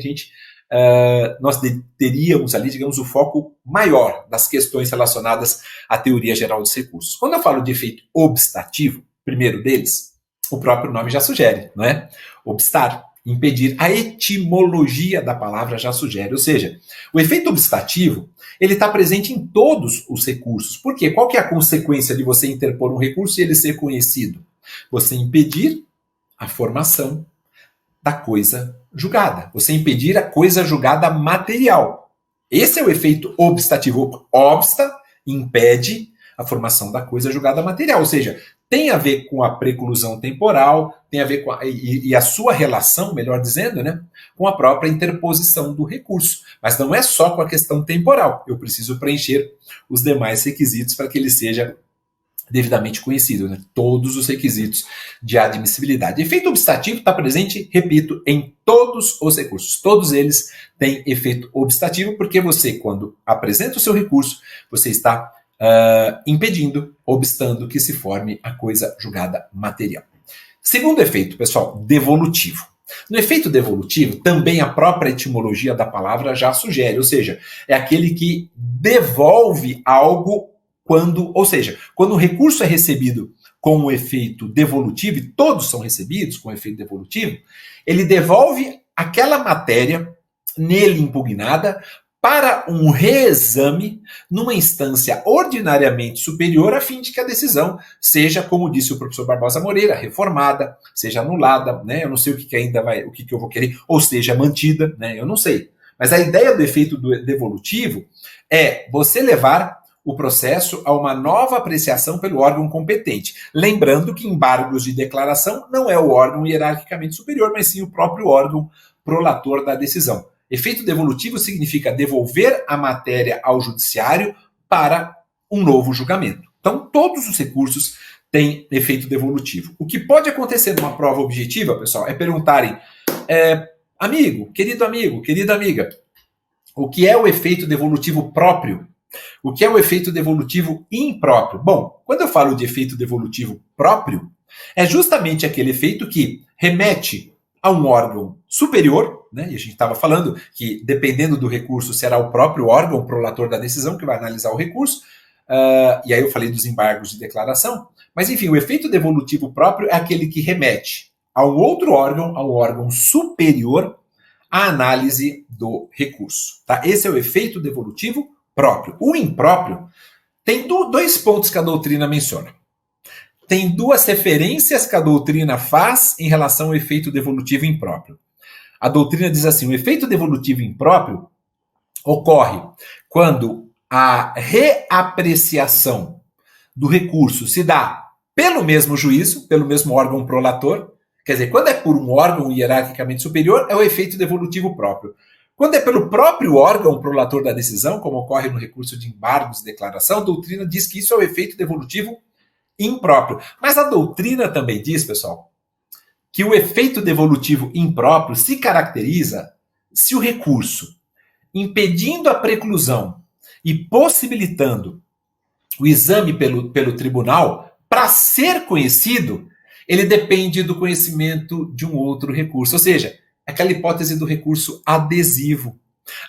nós teríamos ali, digamos, o foco maior das questões relacionadas à teoria geral dos recursos. Quando eu falo de efeito obstativo, primeiro deles, o próprio nome já sugere, não é? Obstar, impedir. A etimologia da palavra já sugere, ou seja, o efeito obstativo, ele está presente em todos os recursos. Por quê? Qual que é a consequência de você interpor um recurso e ele ser conhecido? Você impedir a formação da coisa julgada. Você impedir a coisa julgada material. Esse é o efeito obstativo. Obsta, impede a formação da coisa julgada material. Ou seja, tem a ver com a preclusão temporal, tem a ver com e a sua relação, melhor dizendo, né, com a própria interposição do recurso. Mas não é só com a questão temporal. Eu preciso preencher os demais requisitos para que ele seja devidamente conhecido, né? Todos os requisitos de admissibilidade. Efeito obstativo está presente, repito, em todos os recursos. Todos eles têm efeito obstativo, porque você, quando apresenta o seu recurso, você está impedindo, obstando que se forme a coisa julgada material. Segundo efeito, pessoal, devolutivo. No efeito devolutivo, também a própria etimologia da palavra já sugere, ou seja, é aquele que devolve algo quando o recurso é recebido com o efeito devolutivo, e todos são recebidos com o efeito devolutivo, ele devolve aquela matéria nele impugnada para um reexame numa instância ordinariamente superior, a fim de que a decisão seja, como disse o professor Barbosa Moreira, reformada, seja anulada, né? Eu não sei o que ainda vai, o que eu vou querer, ou seja, mantida, né? Eu não sei. Mas a ideia do efeito devolutivo é você levar o processo a uma nova apreciação pelo órgão competente. Lembrando que embargos de declaração não é o órgão hierarquicamente superior, mas sim o próprio órgão prolator da decisão. Efeito devolutivo significa devolver a matéria ao judiciário para um novo julgamento. Então, todos os recursos têm efeito devolutivo. O que pode acontecer numa prova objetiva, pessoal, é perguntarem, amigo, querida amiga, o que é o efeito devolutivo próprio? O que é o efeito devolutivo impróprio? Bom, quando eu falo de efeito devolutivo próprio, é justamente aquele efeito que remete a um órgão superior, né? E a gente estava falando que, dependendo do recurso, será o próprio órgão, o prolator da decisão, que vai analisar o recurso, e aí eu falei dos embargos de declaração, mas enfim, o efeito devolutivo próprio é aquele que remete a um outro órgão, a um órgão superior, à análise do recurso. Tá? Esse é o efeito devolutivo próprio. O impróprio tem dois pontos que a doutrina menciona. Tem duas referências que a doutrina faz em relação ao efeito devolutivo impróprio. A doutrina diz assim, o efeito devolutivo impróprio ocorre quando a reapreciação do recurso se dá pelo mesmo juízo, pelo mesmo órgão prolator. Quer dizer, quando é por um órgão hierarquicamente superior, é o efeito devolutivo próprio. Quando é pelo próprio órgão prolator da decisão, como ocorre no recurso de embargos de declaração, a doutrina diz que isso é o efeito devolutivo impróprio. Mas a doutrina também diz, pessoal, que o efeito devolutivo impróprio se caracteriza se o recurso, impedindo a preclusão e possibilitando o exame pelo tribunal, para ser conhecido, ele depende do conhecimento de um outro recurso. Ou seja, aquela hipótese do recurso adesivo.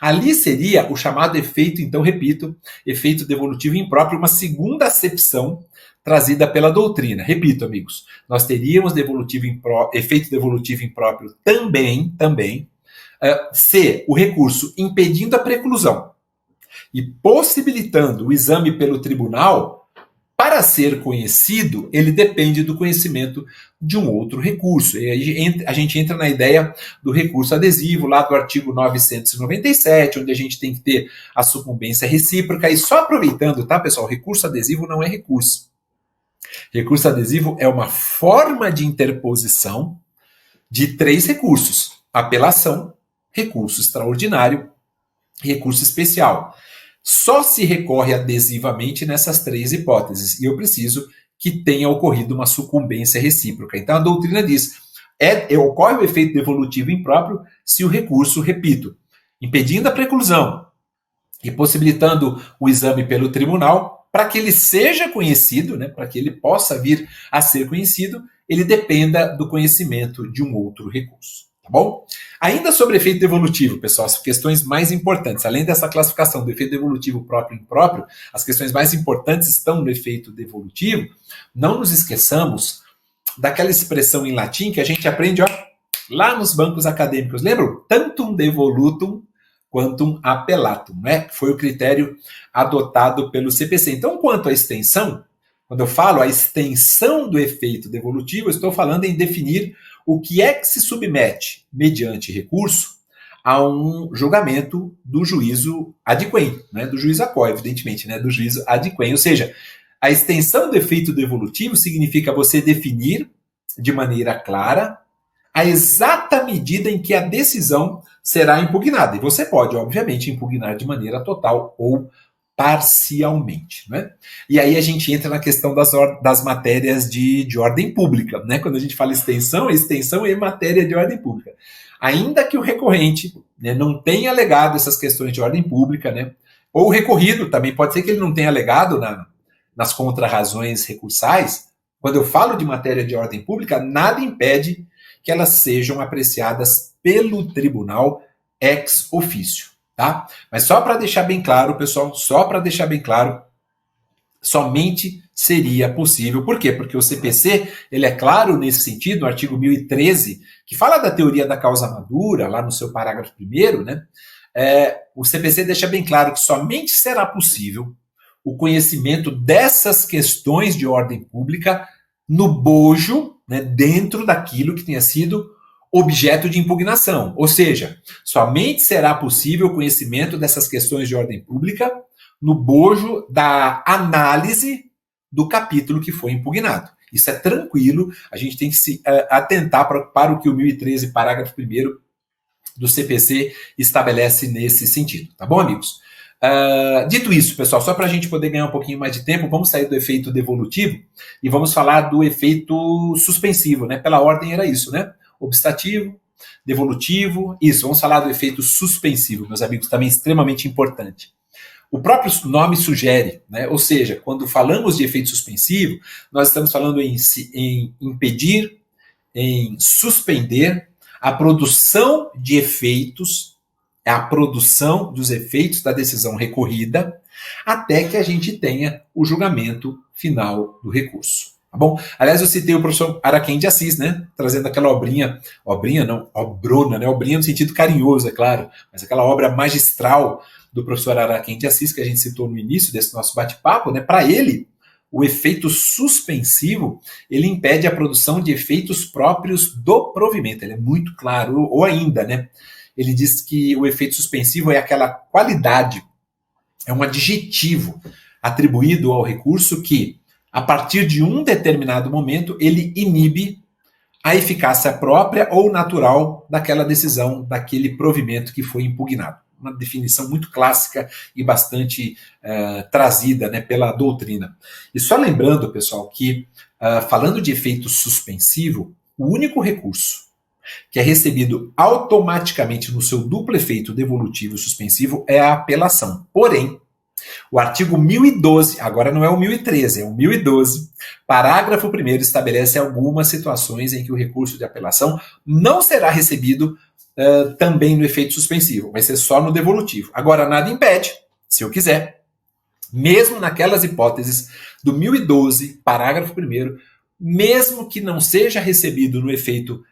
Ali seria o chamado efeito, então, repito, efeito devolutivo impróprio, uma segunda acepção trazida pela doutrina. Repito, amigos, nós teríamos efeito devolutivo impróprio também, se o recurso impedindo a preclusão e possibilitando o exame pelo tribunal, para ser conhecido, ele depende do conhecimento de um outro recurso. E aí a gente entra na ideia do recurso adesivo, lá do artigo 997, onde a gente tem que ter a sucumbência recíproca. E só aproveitando, tá, pessoal? Recurso adesivo não é recurso. Recurso adesivo é uma forma de interposição de 3 recursos: apelação, recurso extraordinário e recurso especial. Só se recorre adesivamente nessas 3 hipóteses, e eu preciso que tenha ocorrido uma sucumbência recíproca. Então a doutrina diz, ocorre o efeito devolutivo impróprio se o recurso, repito, impedindo a preclusão e possibilitando o exame pelo tribunal, para que ele seja conhecido, né, para que ele possa vir a ser conhecido, ele dependa do conhecimento de um outro recurso. Tá bom? Ainda sobre efeito devolutivo, pessoal, as questões mais importantes, além dessa classificação do efeito devolutivo próprio e impróprio, as questões mais importantes estão no efeito devolutivo. Não nos esqueçamos daquela expressão em latim que a gente aprende, ó, lá nos bancos acadêmicos. Lembram? Tantum devolutum quantum appellatum, né? Foi o critério adotado pelo CPC. Então, quanto à extensão, quando eu falo a extensão do efeito devolutivo, eu estou falando em definir o que é que se submete, mediante recurso, a um julgamento do juízo ad quem, né? Do juízo aquo, evidentemente, né? Do juízo ad quem. Ou seja, a extensão do efeito devolutivo significa você definir de maneira clara a exata medida em que a decisão será impugnada. E você pode, obviamente, impugnar de maneira total ou parcialmente. Né? E aí a gente entra na questão das matérias de ordem pública. Né? Quando a gente fala extensão é matéria de ordem pública. Ainda que o recorrente, né, não tenha alegado essas questões de ordem pública, né? Ou o recorrido, também pode ser que ele não tenha alegado nas contrarrazões recursais. Quando eu falo de matéria de ordem pública, nada impede que elas sejam apreciadas pelo tribunal ex officio. Tá? Mas só para deixar bem claro, pessoal, somente seria possível. Por quê? Porque o CPC, ele é claro nesse sentido, no artigo 1013, que fala da teoria da causa madura, lá no seu parágrafo 1º, né? O CPC deixa bem claro que somente será possível o conhecimento dessas questões de ordem pública no bojo, né, dentro daquilo que tenha sido objeto de impugnação. Ou seja, somente será possível o conhecimento dessas questões de ordem pública no bojo da análise do capítulo que foi impugnado. Isso é tranquilo, a gente tem que se atentar para o que o 1013, parágrafo 1º do CPC estabelece nesse sentido. Tá bom, amigos? Dito isso, pessoal, só para a gente poder ganhar um pouquinho mais de tempo, vamos sair do efeito devolutivo e vamos falar do efeito suspensivo, né? Pela ordem era isso, né? Obstativo, devolutivo, isso, vamos falar do efeito suspensivo, meus amigos, também extremamente importante. O próprio nome sugere, né? Ou seja, quando falamos de efeito suspensivo, nós estamos falando em impedir, em suspender a produção de efeitos, a produção dos efeitos da decisão recorrida, até que a gente tenha o julgamento final do recurso. Tá bom? Aliás, eu citei o professor Araquém de Assis, né? Trazendo aquela obrona, né? Obrinha no sentido carinhoso, é claro, mas aquela obra magistral do professor Araquém de Assis, que a gente citou no início desse nosso bate-papo, né? Para ele, o efeito suspensivo, ele impede a produção de efeitos próprios do provimento. Ele é muito claro, ou ainda, né? Ele diz que o efeito suspensivo é aquela qualidade, é um adjetivo atribuído ao recurso que, a partir de um determinado momento, ele inibe a eficácia própria ou natural daquela decisão, daquele provimento que foi impugnado. Uma definição muito clássica e bastante trazida, né, pela doutrina. E só lembrando, pessoal, que falando de efeito suspensivo, o único recurso que é recebido automaticamente no seu duplo efeito devolutivo e suspensivo é a apelação. Porém, o artigo 1012, agora não é o 1013, é o 1012, parágrafo 1º estabelece algumas situações em que o recurso de apelação não será recebido também no efeito suspensivo, vai ser só no devolutivo. Agora, nada impede, se eu quiser, mesmo naquelas hipóteses do 1012, parágrafo 1º, mesmo que não seja recebido no efeito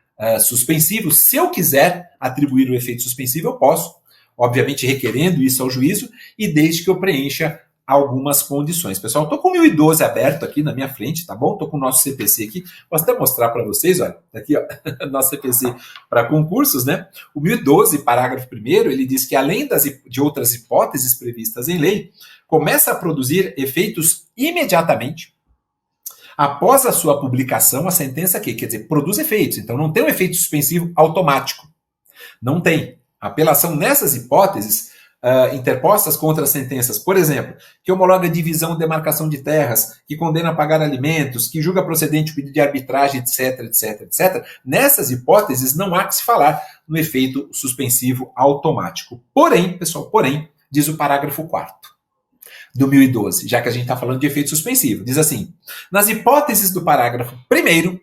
suspensivo, se eu quiser atribuir o efeito suspensivo, eu posso, obviamente requerendo isso ao juízo, e desde que eu preencha algumas condições. Pessoal, estou com o 1012 aberto aqui na minha frente, tá bom? Estou com o nosso CPC aqui, posso até mostrar para vocês, olha, tá aqui, ó, nosso CPC para concursos, né? O 1012, parágrafo 1º, ele diz que além de outras hipóteses previstas em lei, começa a produzir efeitos imediatamente após a sua publicação, a sentença aqui, quer dizer, produz efeitos, então não tem um efeito suspensivo automático. Não tem. A apelação nessas hipóteses interpostas contra as sentenças, por exemplo, que homologa divisão ou demarcação de terras, que condena a pagar alimentos, que julga procedente o pedido de arbitragem, etc, etc, etc. Nessas hipóteses não há que se falar no efeito suspensivo automático. Porém, pessoal, diz o parágrafo 4º do 1012, já que a gente está falando de efeito suspensivo. Diz assim: nas hipóteses do parágrafo 1º,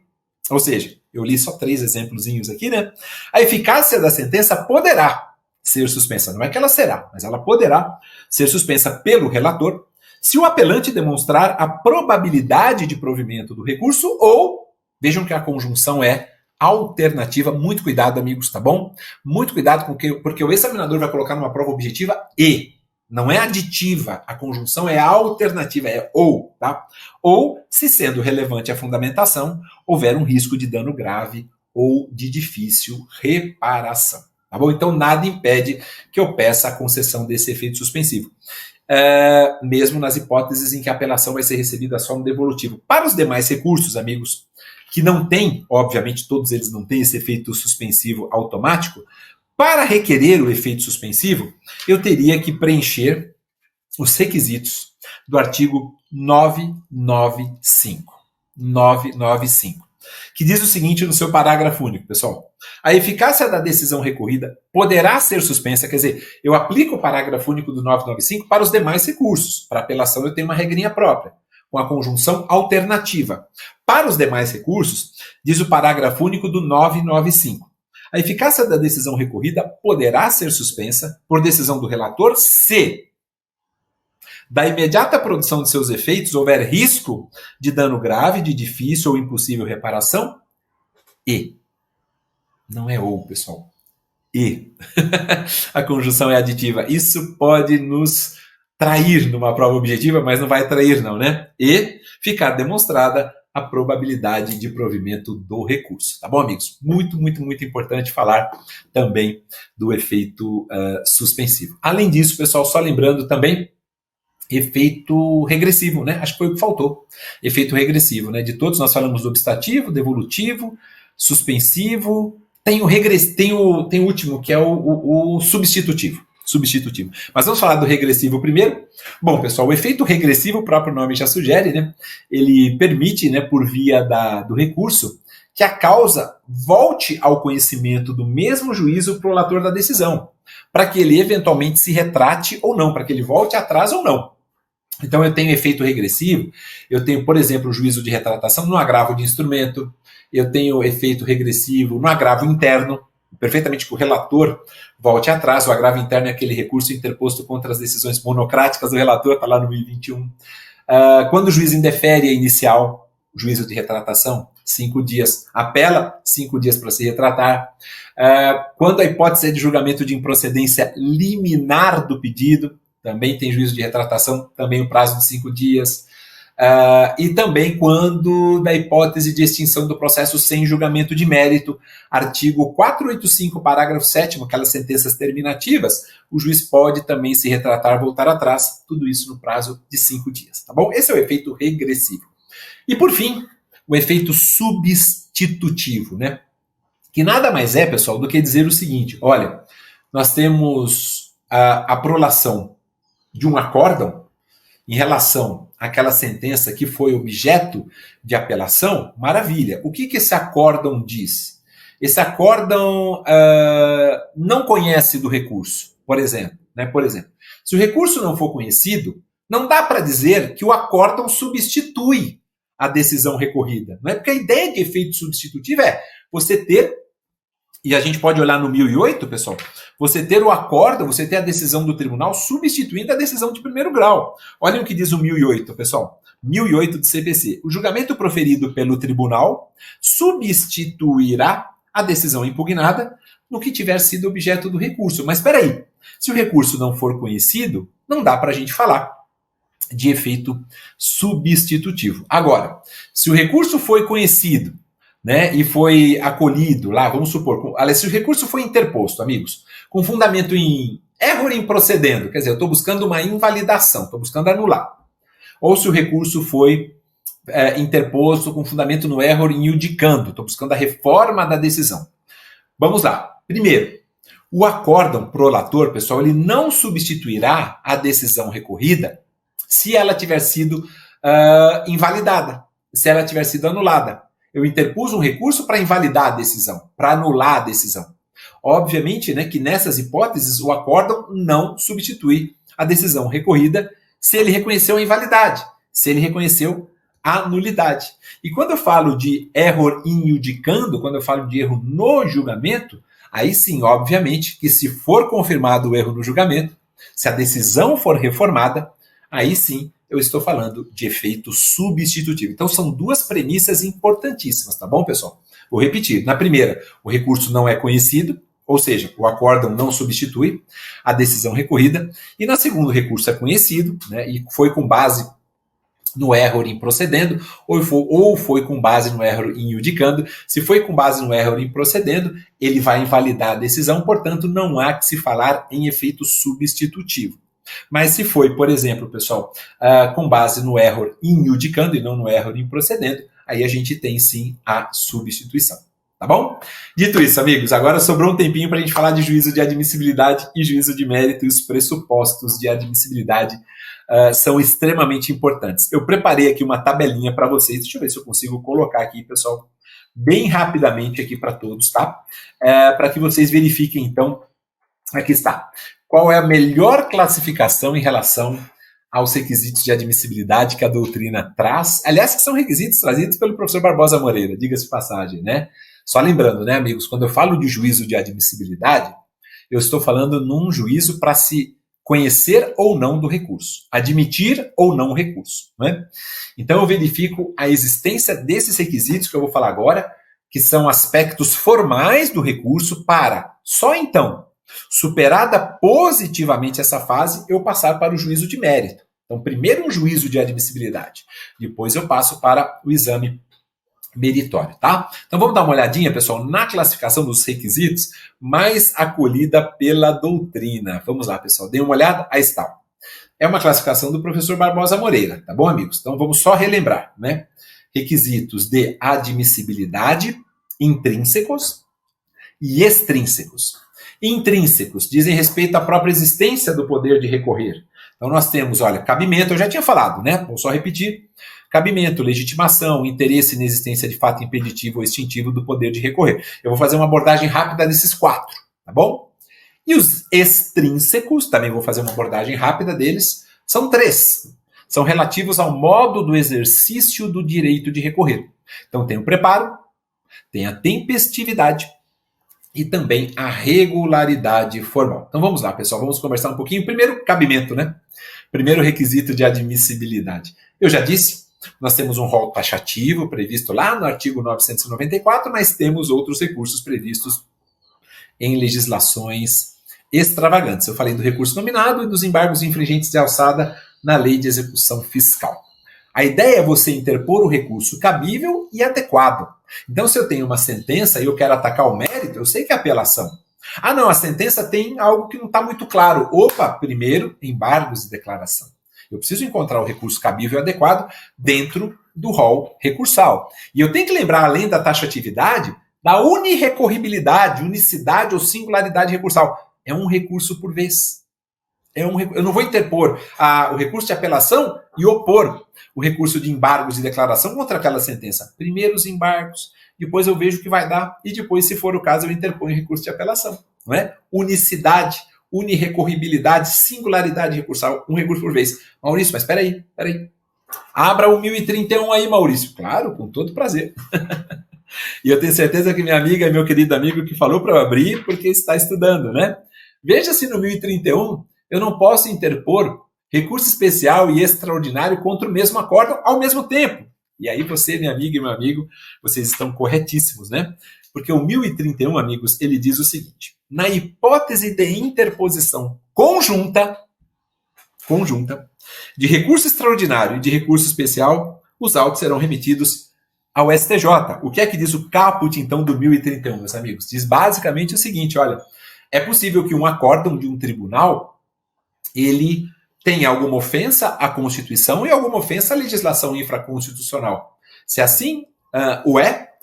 ou seja, eu li só 3 exemplozinhos aqui, né? A eficácia da sentença poderá ser suspensa. Não é que ela será, mas ela poderá ser suspensa pelo relator se o apelante demonstrar a probabilidade de provimento do recurso ou, vejam que a conjunção é alternativa. Muito cuidado, amigos, tá bom? Muito cuidado porque o examinador vai colocar numa prova objetiva e, não é aditiva, a conjunção é alternativa, é ou, tá? Ou, se sendo relevante a fundamentação, houver um risco de dano grave ou de difícil reparação. Tá bom? Então, nada impede que eu peça a concessão desse efeito suspensivo. Mesmo nas hipóteses em que a apelação vai ser recebida só no devolutivo. Para os demais recursos, amigos, que não tem, obviamente todos eles não têm esse efeito suspensivo automático, para requerer o efeito suspensivo, eu teria que preencher os requisitos do artigo 995. 995. Que diz o seguinte no seu parágrafo único, pessoal. A eficácia da decisão recorrida poderá ser suspensa, quer dizer, eu aplico o parágrafo único do 995 para os demais recursos. Para apelação eu tenho uma regrinha própria, com a conjunção alternativa. Para os demais recursos, diz o parágrafo único do 995. A eficácia da decisão recorrida poderá ser suspensa por decisão do relator se da imediata produção de seus efeitos houver risco de dano grave, de difícil ou impossível reparação e. Não é ou, pessoal. E. A conjunção é aditiva. Isso pode nos trair numa prova objetiva, mas não vai trair não, né? E ficar demonstrada a probabilidade de provimento do recurso. Tá bom, amigos? Muito, muito, muito importante falar também do efeito suspensivo. Além disso, pessoal, só lembrando também, efeito regressivo, né? Acho que foi o que faltou. Efeito regressivo, né? De todos nós falamos do obstativo, devolutivo, suspensivo, tem o último, que é o substitutivo. Substitutivo. Mas vamos falar do regressivo primeiro. Bom, pessoal, o efeito regressivo, o próprio nome já sugere, né? Ele permite, né, por via do recurso, que a causa volte ao conhecimento do mesmo juízo para o relator da decisão, para que ele eventualmente se retrate ou não, para que ele volte atrás ou não. Então eu tenho efeito regressivo, eu tenho, por exemplo, o juízo de retratação no agravo de instrumento, eu tenho efeito regressivo no agravo interno, perfeitamente que o relator volte atrás. O agravo interno é aquele recurso interposto contra as decisões monocráticas do relator, está lá no 1021. Quando o juiz indefere a inicial, o juízo de retratação, 5 dias. Apela, 5 dias para se retratar. Quando a hipótese é de julgamento de improcedência liminar do pedido, também tem juízo de retratação, também o prazo de 5 dias. E também quando da hipótese de extinção do processo sem julgamento de mérito, artigo 485, parágrafo 7º, aquelas sentenças terminativas, o juiz pode também se retratar, voltar atrás, tudo isso no prazo de 5 dias, tá bom? Esse é o efeito regressivo. E por fim, o efeito substitutivo, né? Que nada mais é, pessoal, do que dizer o seguinte: olha, nós temos a prolação de um acórdão em relação àquela sentença que foi objeto de apelação, maravilha. O que esse acórdão diz? Esse acórdão não conhece do recurso, por exemplo. Né? Por exemplo, se o recurso não for conhecido, não dá para dizer que o acórdão substitui a decisão recorrida. Não é? Porque a ideia de efeito substitutivo é você ter, e a gente pode olhar no 1008, pessoal, você ter o acórdão, você ter a decisão do tribunal substituindo a decisão de primeiro grau. Olhem o que diz o 1008, pessoal. 1008 do CPC. O julgamento proferido pelo tribunal substituirá a decisão impugnada no que tiver sido objeto do recurso. Mas espera aí, se o recurso não for conhecido, não dá para a gente falar de efeito substitutivo. Agora, se o recurso foi conhecido, né, e foi acolhido lá, vamos supor, se o recurso foi interposto, amigos, com fundamento em erro em procedendo, quer dizer, eu estou buscando uma invalidação, estou buscando anular. Ou se o recurso foi interposto com fundamento no erro em iudicando, estou buscando a reforma da decisão. Vamos lá. Primeiro, o acórdão prolator, pessoal, ele não substituirá a decisão recorrida se ela tiver sido invalidada, se ela tiver sido anulada. Eu interpus um recurso para invalidar a decisão, para anular a decisão. obviamente, né, que nessas hipóteses o acórdão não substitui a decisão recorrida se ele reconheceu a invalidade, se ele reconheceu a nulidade. E quando eu falo de error in iudicando, quando eu falo de erro no julgamento, aí sim, obviamente, que se for confirmado o erro no julgamento, se a decisão for reformada, aí sim eu estou falando de efeito substitutivo. Então são duas premissas importantíssimas, tá bom, pessoal? Vou repetir. Na primeira, o recurso não é conhecido, ou seja, o acórdão não substitui a decisão recorrida. E na segunda, o recurso é conhecido, né, e foi com base no error in procedendo, ou foi com base no error in iudicando. Se foi com base no error in procedendo, ele vai invalidar a decisão, portanto, não há que se falar em efeito substitutivo. Mas se foi, por exemplo, pessoal, com base no error in iudicando e não no error in procedendo, aí a gente tem sim a substituição. Tá bom? Dito isso, amigos, agora sobrou um tempinho para a gente falar de juízo de admissibilidade e juízo de mérito, e os pressupostos de admissibilidade são extremamente importantes. Eu preparei aqui uma tabelinha para vocês, deixa eu ver se eu consigo colocar aqui, pessoal, bem rapidamente aqui para todos, tá? Para que vocês verifiquem, então, aqui está. Qual é a melhor classificação em relação aos requisitos de admissibilidade que a doutrina traz? Aliás, que são requisitos trazidos pelo professor Barbosa Moreira, diga-se de passagem, né? Só lembrando, né, amigos, quando eu falo de juízo de admissibilidade, eu estou falando num juízo para se conhecer ou não do recurso, admitir ou não o recurso, né? Então eu verifico a existência desses requisitos que eu vou falar agora, que são aspectos formais do recurso, para só então, superada positivamente essa fase, eu passar para o juízo de mérito. Então, primeiro um juízo de admissibilidade, depois eu passo para o exame meritório, tá? Então vamos dar uma olhadinha, pessoal, na classificação dos requisitos mais acolhida pela doutrina. Vamos lá, pessoal, dê uma olhada, aí está. É uma classificação do professor Barbosa Moreira, tá bom, amigos? Então vamos só relembrar, né? Requisitos de admissibilidade intrínsecos e extrínsecos. Intrínsecos dizem respeito à própria existência do poder de recorrer. Então nós temos, olha, cabimento, eu já tinha falado, né? Vou só repetir. Cabimento, legitimação, interesse na existência de fato impeditivo ou extintivo do poder de recorrer. Eu vou fazer uma abordagem rápida desses quatro, tá bom? E os extrínsecos, também vou fazer uma abordagem rápida deles, são três. São relativos ao modo do exercício do direito de recorrer. Então tem o preparo, tem a tempestividade e também a regularidade formal. Então vamos lá, pessoal, vamos conversar um pouquinho. Primeiro, cabimento, né? Primeiro requisito de admissibilidade. Eu já disse, nós temos um rol taxativo previsto lá no artigo 994, mas temos outros recursos previstos em legislações extravagantes. Eu falei do recurso nominado e dos embargos infringentes de alçada na lei de execução fiscal. A ideia é você interpor o recurso cabível e adequado. Então, se eu tenho uma sentença e eu quero atacar o mérito, eu sei que é apelação. Ah, não, a sentença tem algo que não está muito claro. Opa, primeiro, embargos e declaração. Eu preciso encontrar o recurso cabível e adequado dentro do rol recursal. E eu tenho que lembrar, além da taxatividade, da unirrecorribilidade, unicidade ou singularidade recursal. É um recurso por vez. Eu não vou interpor o recurso de apelação e opor o recurso de embargos e declaração contra aquela sentença. Primeiro os embargos, depois eu vejo o que vai dar, e depois, se for o caso, eu interponho recurso de apelação. Não é? Unicidade, unirrecorribilidade, singularidade recursal, um recurso por vez. Maurício, mas espera aí. Abra o 1031 aí, Maurício. Claro, com todo prazer. E eu tenho certeza que minha amiga e meu querido amigo que falou para eu abrir porque está estudando, né? Veja se no 1031 eu não posso interpor recurso especial e extraordinário contra o mesmo acórdão ao mesmo tempo. E aí você, minha amiga e meu amigo, vocês estão corretíssimos, né? Porque o 1031, amigos, ele diz o seguinte: na hipótese de interposição conjunta de recurso extraordinário e de recurso especial, os autos serão remetidos ao STJ. O que é que diz o caput, então, do 1031, meus amigos? Diz basicamente o seguinte, olha, é possível que um acórdão de um tribunal, ele tenha alguma ofensa à Constituição e alguma ofensa à legislação infraconstitucional. Se assim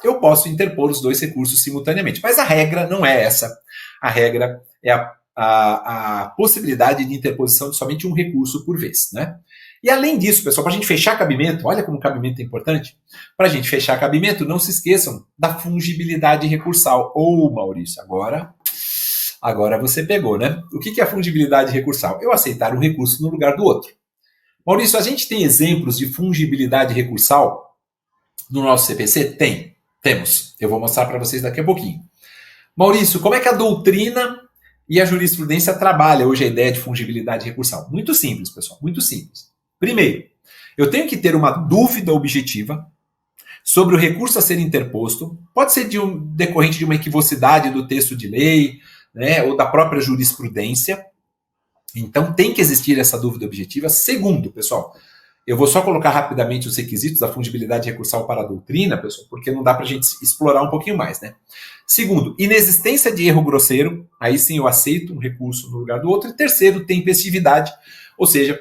eu posso interpor os dois recursos simultaneamente. Mas a regra não é essa. A regra é a possibilidade de interposição de somente um recurso por vez, né? E além disso, pessoal, para a gente fechar cabimento, olha como cabimento é importante, para a gente fechar cabimento, não se esqueçam da fungibilidade recursal. Maurício, agora Agora você pegou, né? O que é a fungibilidade recursal? Eu aceitar um recurso no lugar do outro. Maurício, a gente tem exemplos de fungibilidade recursal no nosso CPC? Temos. Eu vou mostrar para vocês daqui a pouquinho. Maurício, como é que a doutrina e a jurisprudência trabalham hoje a ideia de fungibilidade recursal? Muito simples, pessoal, muito simples. Primeiro, eu tenho que ter uma dúvida objetiva sobre o recurso a ser interposto, pode ser decorrente de uma equivocidade do texto de lei, né, ou da própria jurisprudência. Então tem que existir essa dúvida objetiva. Segundo, pessoal, eu vou só colocar rapidamente os requisitos da fungibilidade recursal para a doutrina, pessoal, porque não dá para a gente explorar um pouquinho mais, né? Segundo, inexistência de erro grosseiro, aí sim eu aceito um recurso no lugar do outro. E terceiro, tempestividade, ou seja,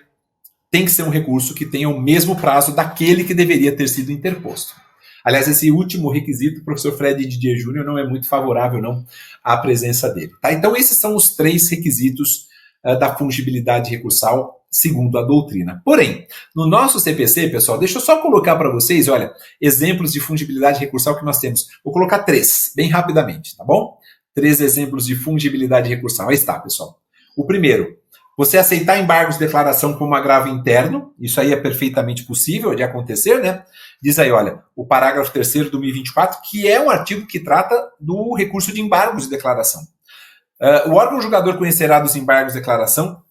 tem que ser um recurso que tenha o mesmo prazo daquele que deveria ter sido interposto. Aliás, esse último requisito, o professor Fred Didier Júnior não é muito favorável não à presença dele. Tá? Então, esses são os 3 requisitos da fungibilidade recursal, segundo a doutrina. Porém, no nosso CPC, pessoal, deixa eu só colocar para vocês, olha, exemplos de fungibilidade recursal que nós temos. Vou colocar 3, bem rapidamente, tá bom? 3 exemplos de fungibilidade recursal. Aí está, pessoal. O primeiro, você aceitar embargos de declaração como agravo interno, isso aí é perfeitamente possível de acontecer, né? Diz aí, olha, o parágrafo 3º do 1024, que é um artigo que trata do recurso de embargos de declaração. O órgão julgador conhecerá dos embargos de declaração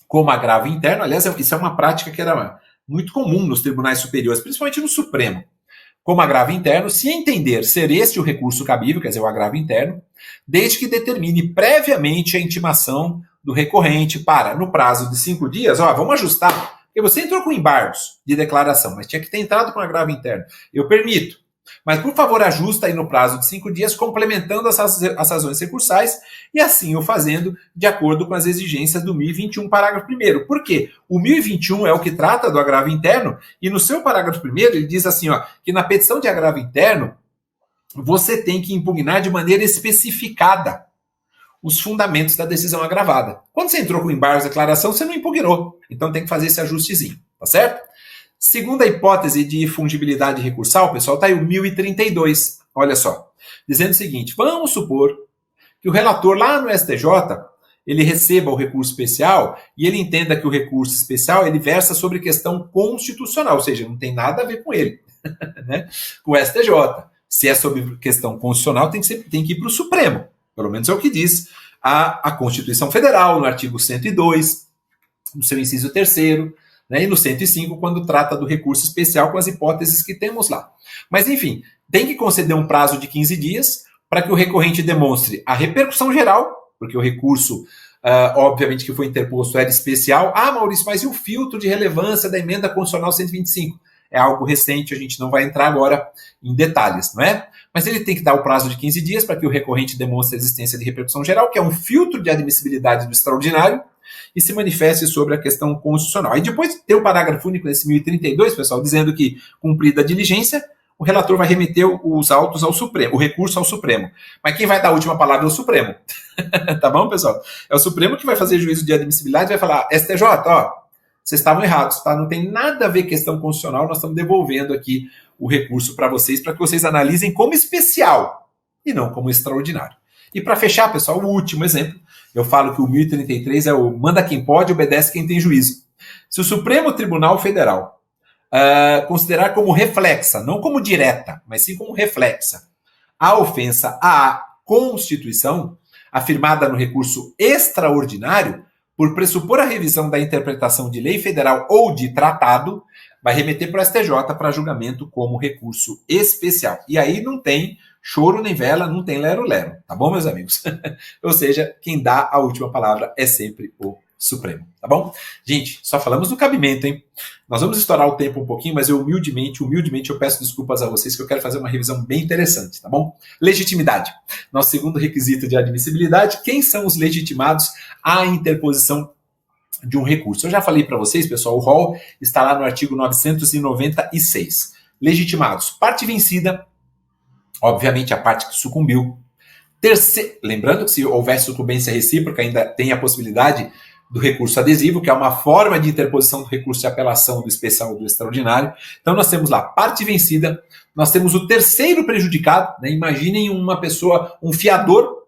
como agravo interno. Aliás, isso é uma prática que era muito comum nos tribunais superiores, principalmente no Supremo. Como agravo interno, se entender ser este o recurso cabível, quer dizer, o agravo interno, desde que determine previamente a intimação do recorrente para, no prazo de 5 dias, vamos ajustar, porque você entrou com embargos de declaração, mas tinha que ter entrado com agravo interno. Eu permito. Mas, por favor, ajusta aí no prazo de 5 dias, complementando as razões recursais e assim o fazendo de acordo com as exigências do 1021, parágrafo 1º. Por quê? O 1021 é o que trata do agravo interno e no seu parágrafo 1º ele diz assim, que na petição de agravo interno você tem que impugnar de maneira especificada os fundamentos da decisão agravada. Quando você entrou com embargos de declaração, você não impugnou. Então tem que fazer esse ajustezinho, tá certo? Segunda hipótese de fungibilidade recursal, pessoal, está aí o 1032. Olha só. Dizendo o seguinte, vamos supor que o relator lá no STJ, ele receba o recurso especial e ele entenda que o recurso especial ele versa sobre questão constitucional, ou seja, não tem nada a ver com ele, né? Com o STJ. Se é sobre questão constitucional, tem que ir para o Supremo. Pelo menos é o que diz a Constituição Federal, no artigo 102, no seu inciso 3º, né, e no 105, quando trata do recurso especial com as hipóteses que temos lá. Mas, enfim, tem que conceder um prazo de 15 dias para que o recorrente demonstre a repercussão geral, porque o recurso, obviamente, que foi interposto era especial. Maurício, mas e o filtro de relevância da emenda constitucional 125? É algo recente, a gente não vai entrar agora em detalhes, não é? Mas ele tem que dar o prazo de 15 dias para que o recorrente demonstre a existência de repercussão geral, que é um filtro de admissibilidade do extraordinário, e se manifeste sobre a questão constitucional. Aí depois tem o parágrafo único nesse 1032, pessoal, dizendo que, cumprida a diligência, o relator vai remeter os autos ao Supremo, o recurso ao Supremo. Mas quem vai dar a última palavra é o Supremo. Tá bom, pessoal? É o Supremo que vai fazer juízo de admissibilidade e vai falar, STJ, vocês estavam errados, tá? Não tem nada a ver com questão constitucional, nós estamos devolvendo aqui o recurso para que vocês analisem como especial e não como extraordinário. E para fechar, pessoal, o último exemplo, eu falo que o 1033 é o manda quem pode, obedece quem tem juízo. Se o Supremo Tribunal Federal considerar como reflexa, não como direta, mas sim como reflexa, a ofensa à Constituição, afirmada no recurso extraordinário, por pressupor a revisão da interpretação de lei federal ou de tratado, vai remeter para o STJ para julgamento como recurso especial. E aí não tem choro nem vela, não tem lero-lero, tá bom, meus amigos? Ou seja, quem dá a última palavra é sempre o Supremo, tá bom? Gente, só falamos do cabimento, hein? Nós vamos estourar o tempo um pouquinho, mas eu humildemente eu peço desculpas a vocês que eu quero fazer uma revisão bem interessante, tá bom? Legitimidade. Nosso segundo requisito de admissibilidade, quem são os legitimados à interposição de um recurso? Eu já falei para vocês, pessoal, o rol está lá no artigo 996. Legitimados. Parte vencida, obviamente a parte que sucumbiu. Lembrando que se houver sucumbência recíproca, ainda tem a possibilidade do recurso adesivo, que é uma forma de interposição do recurso de apelação do especial ou do extraordinário. Então nós temos lá parte vencida, nós temos o terceiro prejudicado, né? Imaginem uma pessoa, um fiador,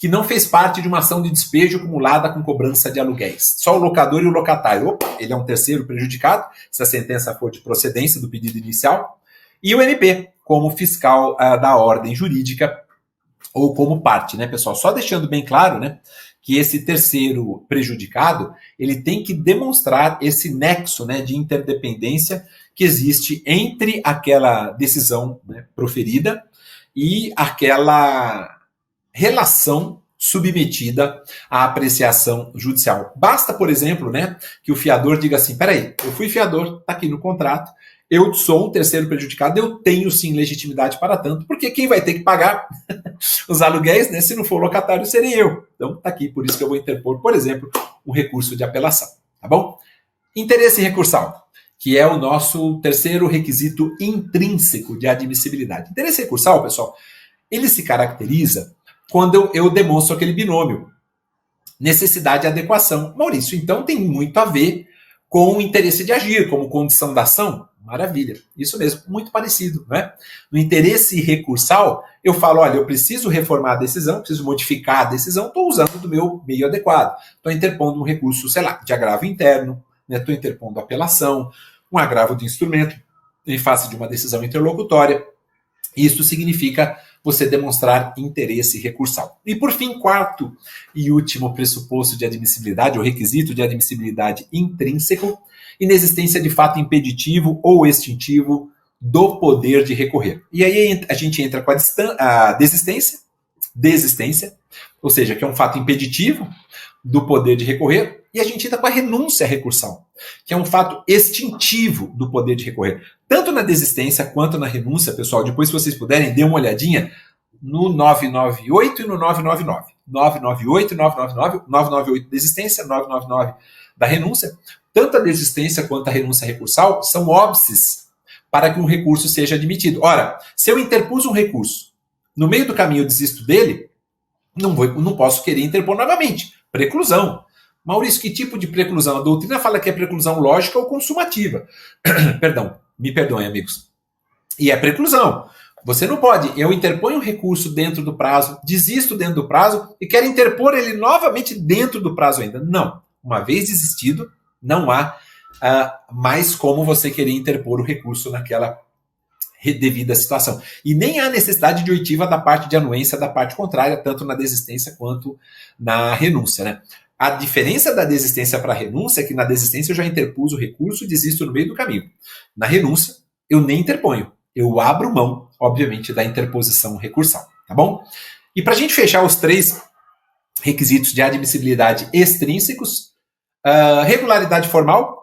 que não fez parte de uma ação de despejo acumulada com cobrança de aluguéis. Só o locador e o locatário. Opa, ele é um terceiro prejudicado, se a sentença for de procedência do pedido inicial. E o MP, como fiscal da ordem jurídica ou como parte, né, pessoal? Só deixando bem claro, né, que esse terceiro prejudicado, ele tem que demonstrar esse nexo, né, de interdependência que existe entre aquela decisão, né, proferida e aquela relação submetida à apreciação judicial. Basta, por exemplo, né, que o fiador diga assim, peraí, eu fui fiador, está aqui no contrato, eu sou um terceiro prejudicado, eu tenho sim legitimidade para tanto, porque quem vai ter que pagar os aluguéis, né, se não for locatário, serei eu. Então, está aqui, por isso que eu vou interpor, por exemplo, um recurso de apelação, tá bom? Interesse recursal, que é o nosso terceiro requisito intrínseco de admissibilidade. Interesse recursal, pessoal, ele se caracteriza quando eu demonstro aquele binômio, necessidade e adequação. Maurício, então tem muito a ver com o interesse de agir, como condição da ação? Maravilha, isso mesmo, muito parecido, né? No interesse recursal, eu falo, olha, eu preciso reformar a decisão, preciso modificar a decisão, estou usando do meu meio adequado. Estou interpondo um recurso, sei lá, de agravo interno, estou interpondo apelação, um agravo de instrumento em face de uma decisão interlocutória. Isso significa você demonstrar interesse recursal. E por fim, quarto e último pressuposto de admissibilidade, ou requisito de admissibilidade intrínseco, inexistência de fato impeditivo ou extintivo do poder de recorrer. E aí a gente entra com a desistência, ou seja, que é um fato impeditivo do poder de recorrer, e a gente entra com a renúncia recursal, que é um fato extintivo do poder de recorrer. Tanto na desistência quanto na renúncia, pessoal, depois se vocês puderem, dê uma olhadinha no 998 e no 999. 998 e 999, 998 desistência, 999 da renúncia. Tanto a desistência quanto a renúncia recursal são óbices para que um recurso seja admitido. Ora, se eu interpus um recurso, no meio do caminho eu desisto dele, não posso querer interpor novamente. Preclusão. Maurício, que tipo de preclusão? A doutrina fala que é preclusão lógica ou consumativa. Perdão, me perdoem, amigos. E é preclusão. Você não pode, eu interponho um recurso dentro do prazo, desisto dentro do prazo e quero interpor ele novamente dentro do prazo ainda. Não. Uma vez desistido, não há mais como você querer interpor o recurso naquela devida situação. E nem há necessidade de oitiva da parte de anuência da parte contrária, tanto na desistência quanto na renúncia, né? A diferença da desistência para a renúncia é que na desistência eu já interpus o recurso e desisto no meio do caminho. Na renúncia, eu nem interponho. Eu abro mão, obviamente, da interposição recursal, tá bom? E para a gente fechar os três requisitos de admissibilidade extrínsecos, regularidade formal,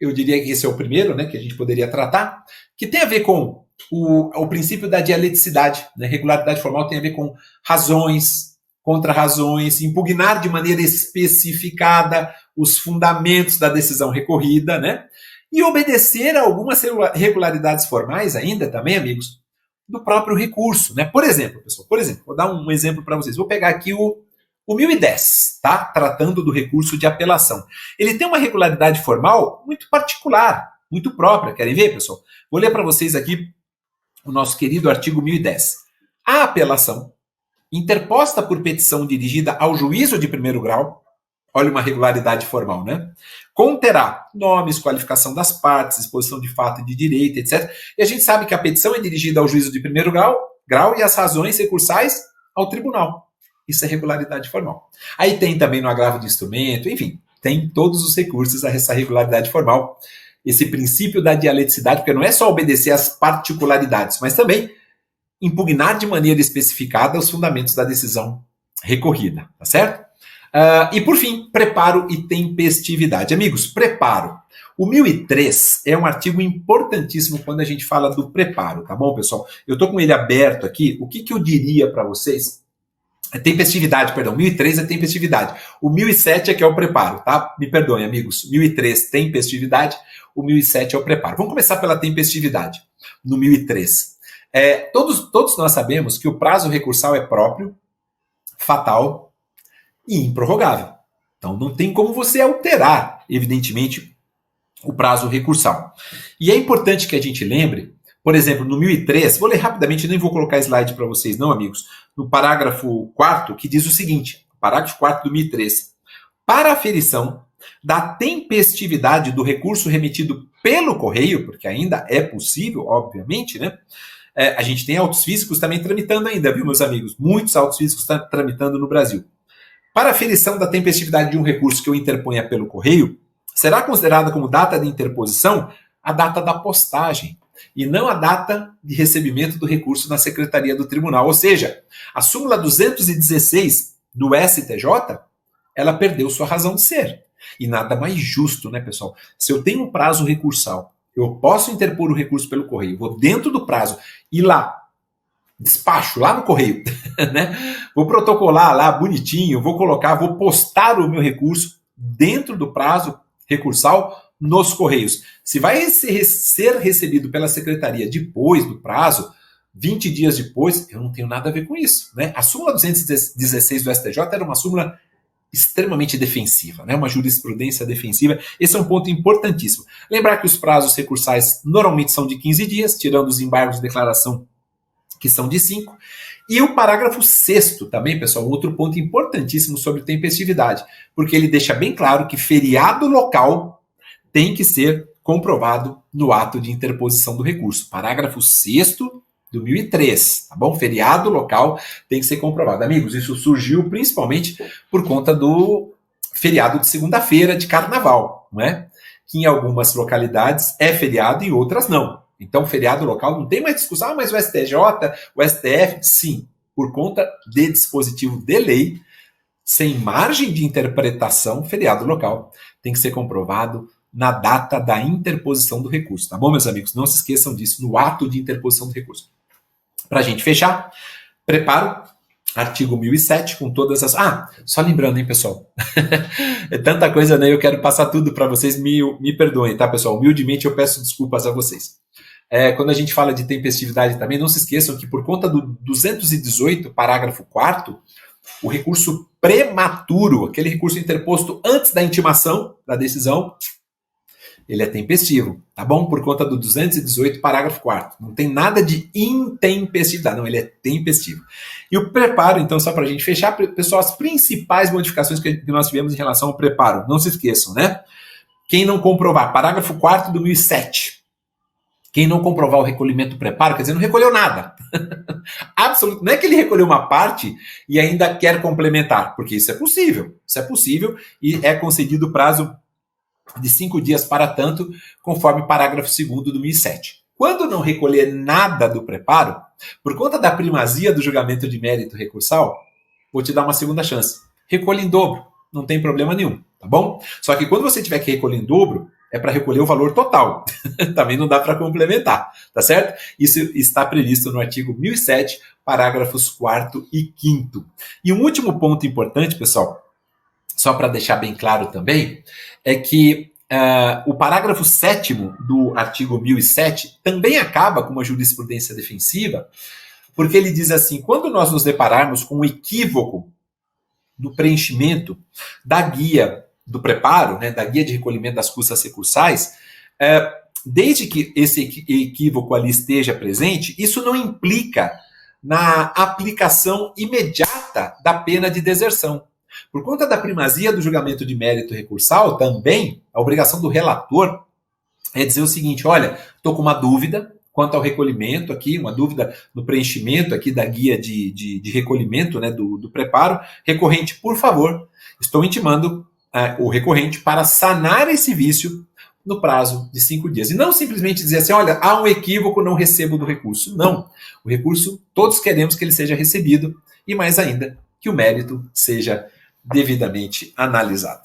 eu diria que esse é o primeiro, né, que a gente poderia tratar, que tem a ver com o princípio da dialeticidade, né? Regularidade formal tem a ver com razões, contra-razões, impugnar de maneira especificada os fundamentos da decisão recorrida, né? E obedecer a algumas regularidades formais ainda também, amigos, do próprio recurso, né? Por exemplo, pessoal, vou dar um exemplo para vocês. Vou pegar aqui o 1010, tá? Tratando do recurso de apelação. Ele tem uma regularidade formal muito particular, muito própria. Querem ver, pessoal? Vou ler para vocês aqui o nosso querido artigo 1010. A apelação, interposta por petição dirigida ao juízo de primeiro grau, olha uma regularidade formal, né? Conterá nomes, qualificação das partes, exposição de fato e de direito, etc. E a gente sabe que a petição é dirigida ao juízo de primeiro grau e as razões recursais ao tribunal. Isso é regularidade formal. Aí tem também no agravo de instrumento, enfim, tem todos os recursos a essa regularidade formal. Esse princípio da dialeticidade, porque não é só obedecer às particularidades, mas também impugnar de maneira especificada os fundamentos da decisão recorrida, tá certo? E por fim, preparo e tempestividade. Amigos, preparo. O 1003 é um artigo importantíssimo quando a gente fala do preparo, tá bom, pessoal? Eu estou com ele aberto aqui. O que eu diria para vocês? É tempestividade, perdão. 1003 é tempestividade. O 1007 é que é o preparo, tá? Me perdoem, amigos. 1003, tempestividade. O 1007 é o preparo. Vamos começar pela tempestividade. No 1003. Todos nós sabemos que o prazo recursal é próprio, fatal e improrrogável. Então não tem como você alterar, evidentemente, o prazo recursal. E é importante que a gente lembre, por exemplo, no 1003, vou ler rapidamente, nem vou colocar slide para vocês não, amigos, no parágrafo 4º, que diz o seguinte, parágrafo 4º do 1003, para a aferição da tempestividade do recurso remetido pelo correio, porque ainda é possível, obviamente, né? A gente tem autos físicos também tramitando ainda, viu, meus amigos? Muitos autos físicos estão tramitando no Brasil. Para a aferição da tempestividade de um recurso que eu interponha pelo correio, será considerada como data de interposição a data da postagem, e não a data de recebimento do recurso na secretaria do tribunal. Ou seja, a súmula 216 do STJ, ela perdeu sua razão de ser. E nada mais justo, né, pessoal? Se eu tenho um prazo recursal, eu posso interpor o recurso pelo correio, vou dentro do prazo ir lá, despacho lá no correio, né? Vou protocolar lá bonitinho, vou postar o meu recurso dentro do prazo recursal nos correios. Se vai ser recebido pela secretaria depois do prazo, 20 dias depois, eu não tenho nada a ver com isso, né? A súmula 216 do STJ era uma súmula extremamente defensiva, né? Uma jurisprudência defensiva. Esse é um ponto importantíssimo. Lembrar que os prazos recursais normalmente são de 15 dias, tirando os embargos de declaração que são de 5. E o parágrafo 6º também, pessoal, outro ponto importantíssimo sobre tempestividade, porque ele deixa bem claro que feriado local tem que ser comprovado no ato de interposição do recurso. Parágrafo 6º do 1003, tá bom? Feriado local tem que ser comprovado. Amigos, isso surgiu principalmente por conta do feriado de segunda-feira de carnaval, não é? Que em algumas localidades é feriado e outras não. Então, feriado local não tem mais discussão, mas o STJ, o STF, sim, por conta de dispositivo de lei, sem margem de interpretação, feriado local tem que ser comprovado na data da interposição do recurso, tá bom, meus amigos? Não se esqueçam disso, no ato de interposição do recurso. Para a gente fechar, preparo, artigo 1007, com todas as... só lembrando, hein, pessoal? É tanta coisa, né? Eu quero passar tudo para vocês, me perdoem, tá, pessoal? Humildemente eu peço desculpas a vocês. Quando a gente fala de tempestividade também, não se esqueçam que por conta do 218, parágrafo 4º, o recurso prematuro, aquele recurso interposto antes da intimação da decisão, ele é tempestivo, tá bom? Por conta do 218, parágrafo 4º. Não tem nada de intempestividade, não, ele é tempestivo. E o preparo, então, só para a gente fechar, pessoal, as principais modificações que nós tivemos em relação ao preparo, não se esqueçam, né? Quem não comprovar, parágrafo 4º do 1007, quem não comprovar o recolhimento do preparo, quer dizer, não recolheu nada. Absoluto. Não é que ele recolheu uma parte e ainda quer complementar, porque isso é possível e é concedido prazo de 5 dias para tanto, conforme parágrafo 2º do 1007. Quando não recolher nada do preparo, por conta da primazia do julgamento de mérito recursal, vou te dar uma segunda chance. Recolha em dobro, não tem problema nenhum, tá bom? Só que quando você tiver que recolher em dobro, é para recolher o valor total. Também não dá para complementar, tá certo? Isso está previsto no artigo 1007, parágrafos 4º e 5º. E um último ponto importante, pessoal, só para deixar bem claro também, é que o parágrafo 7º do artigo 1007 também acaba com uma jurisprudência defensiva, porque ele diz assim, quando nós nos depararmos com um equívoco do preenchimento da guia do preparo, né, da guia de recolhimento das custas recursais, desde que esse equívoco ali esteja presente, isso não implica na aplicação imediata da pena de deserção. Por conta da primazia do julgamento de mérito recursal, também a obrigação do relator é dizer o seguinte, olha, estou com uma dúvida quanto ao recolhimento aqui, uma dúvida no preenchimento aqui da guia de recolhimento, né, do preparo. Recorrente, por favor, estou intimando o recorrente para sanar esse vício no prazo de 5 dias. E não simplesmente dizer assim, olha, há um equívoco, não recebo do recurso. Não. O recurso, todos queremos que ele seja recebido e, mais ainda, que o mérito seja devidamente analisado.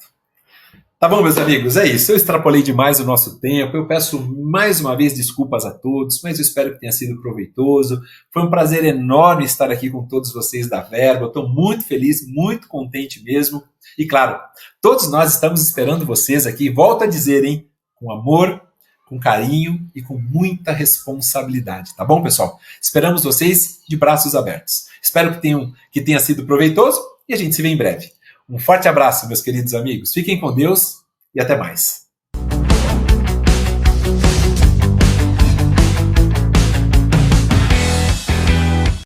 Tá bom, meus amigos? É isso. Eu extrapolei demais o nosso tempo. Eu peço mais uma vez desculpas a todos, mas eu espero que tenha sido proveitoso. Foi um prazer enorme estar aqui com todos vocês da Verba. Eu estou muito feliz, muito contente mesmo. E claro, todos nós estamos esperando vocês aqui. Volto a dizer, hein? Com amor, com carinho e com muita responsabilidade. Tá bom, pessoal? Esperamos vocês de braços abertos. Espero que tenha sido proveitoso e a gente se vê em breve. Um forte abraço, meus queridos amigos. Fiquem com Deus e até mais.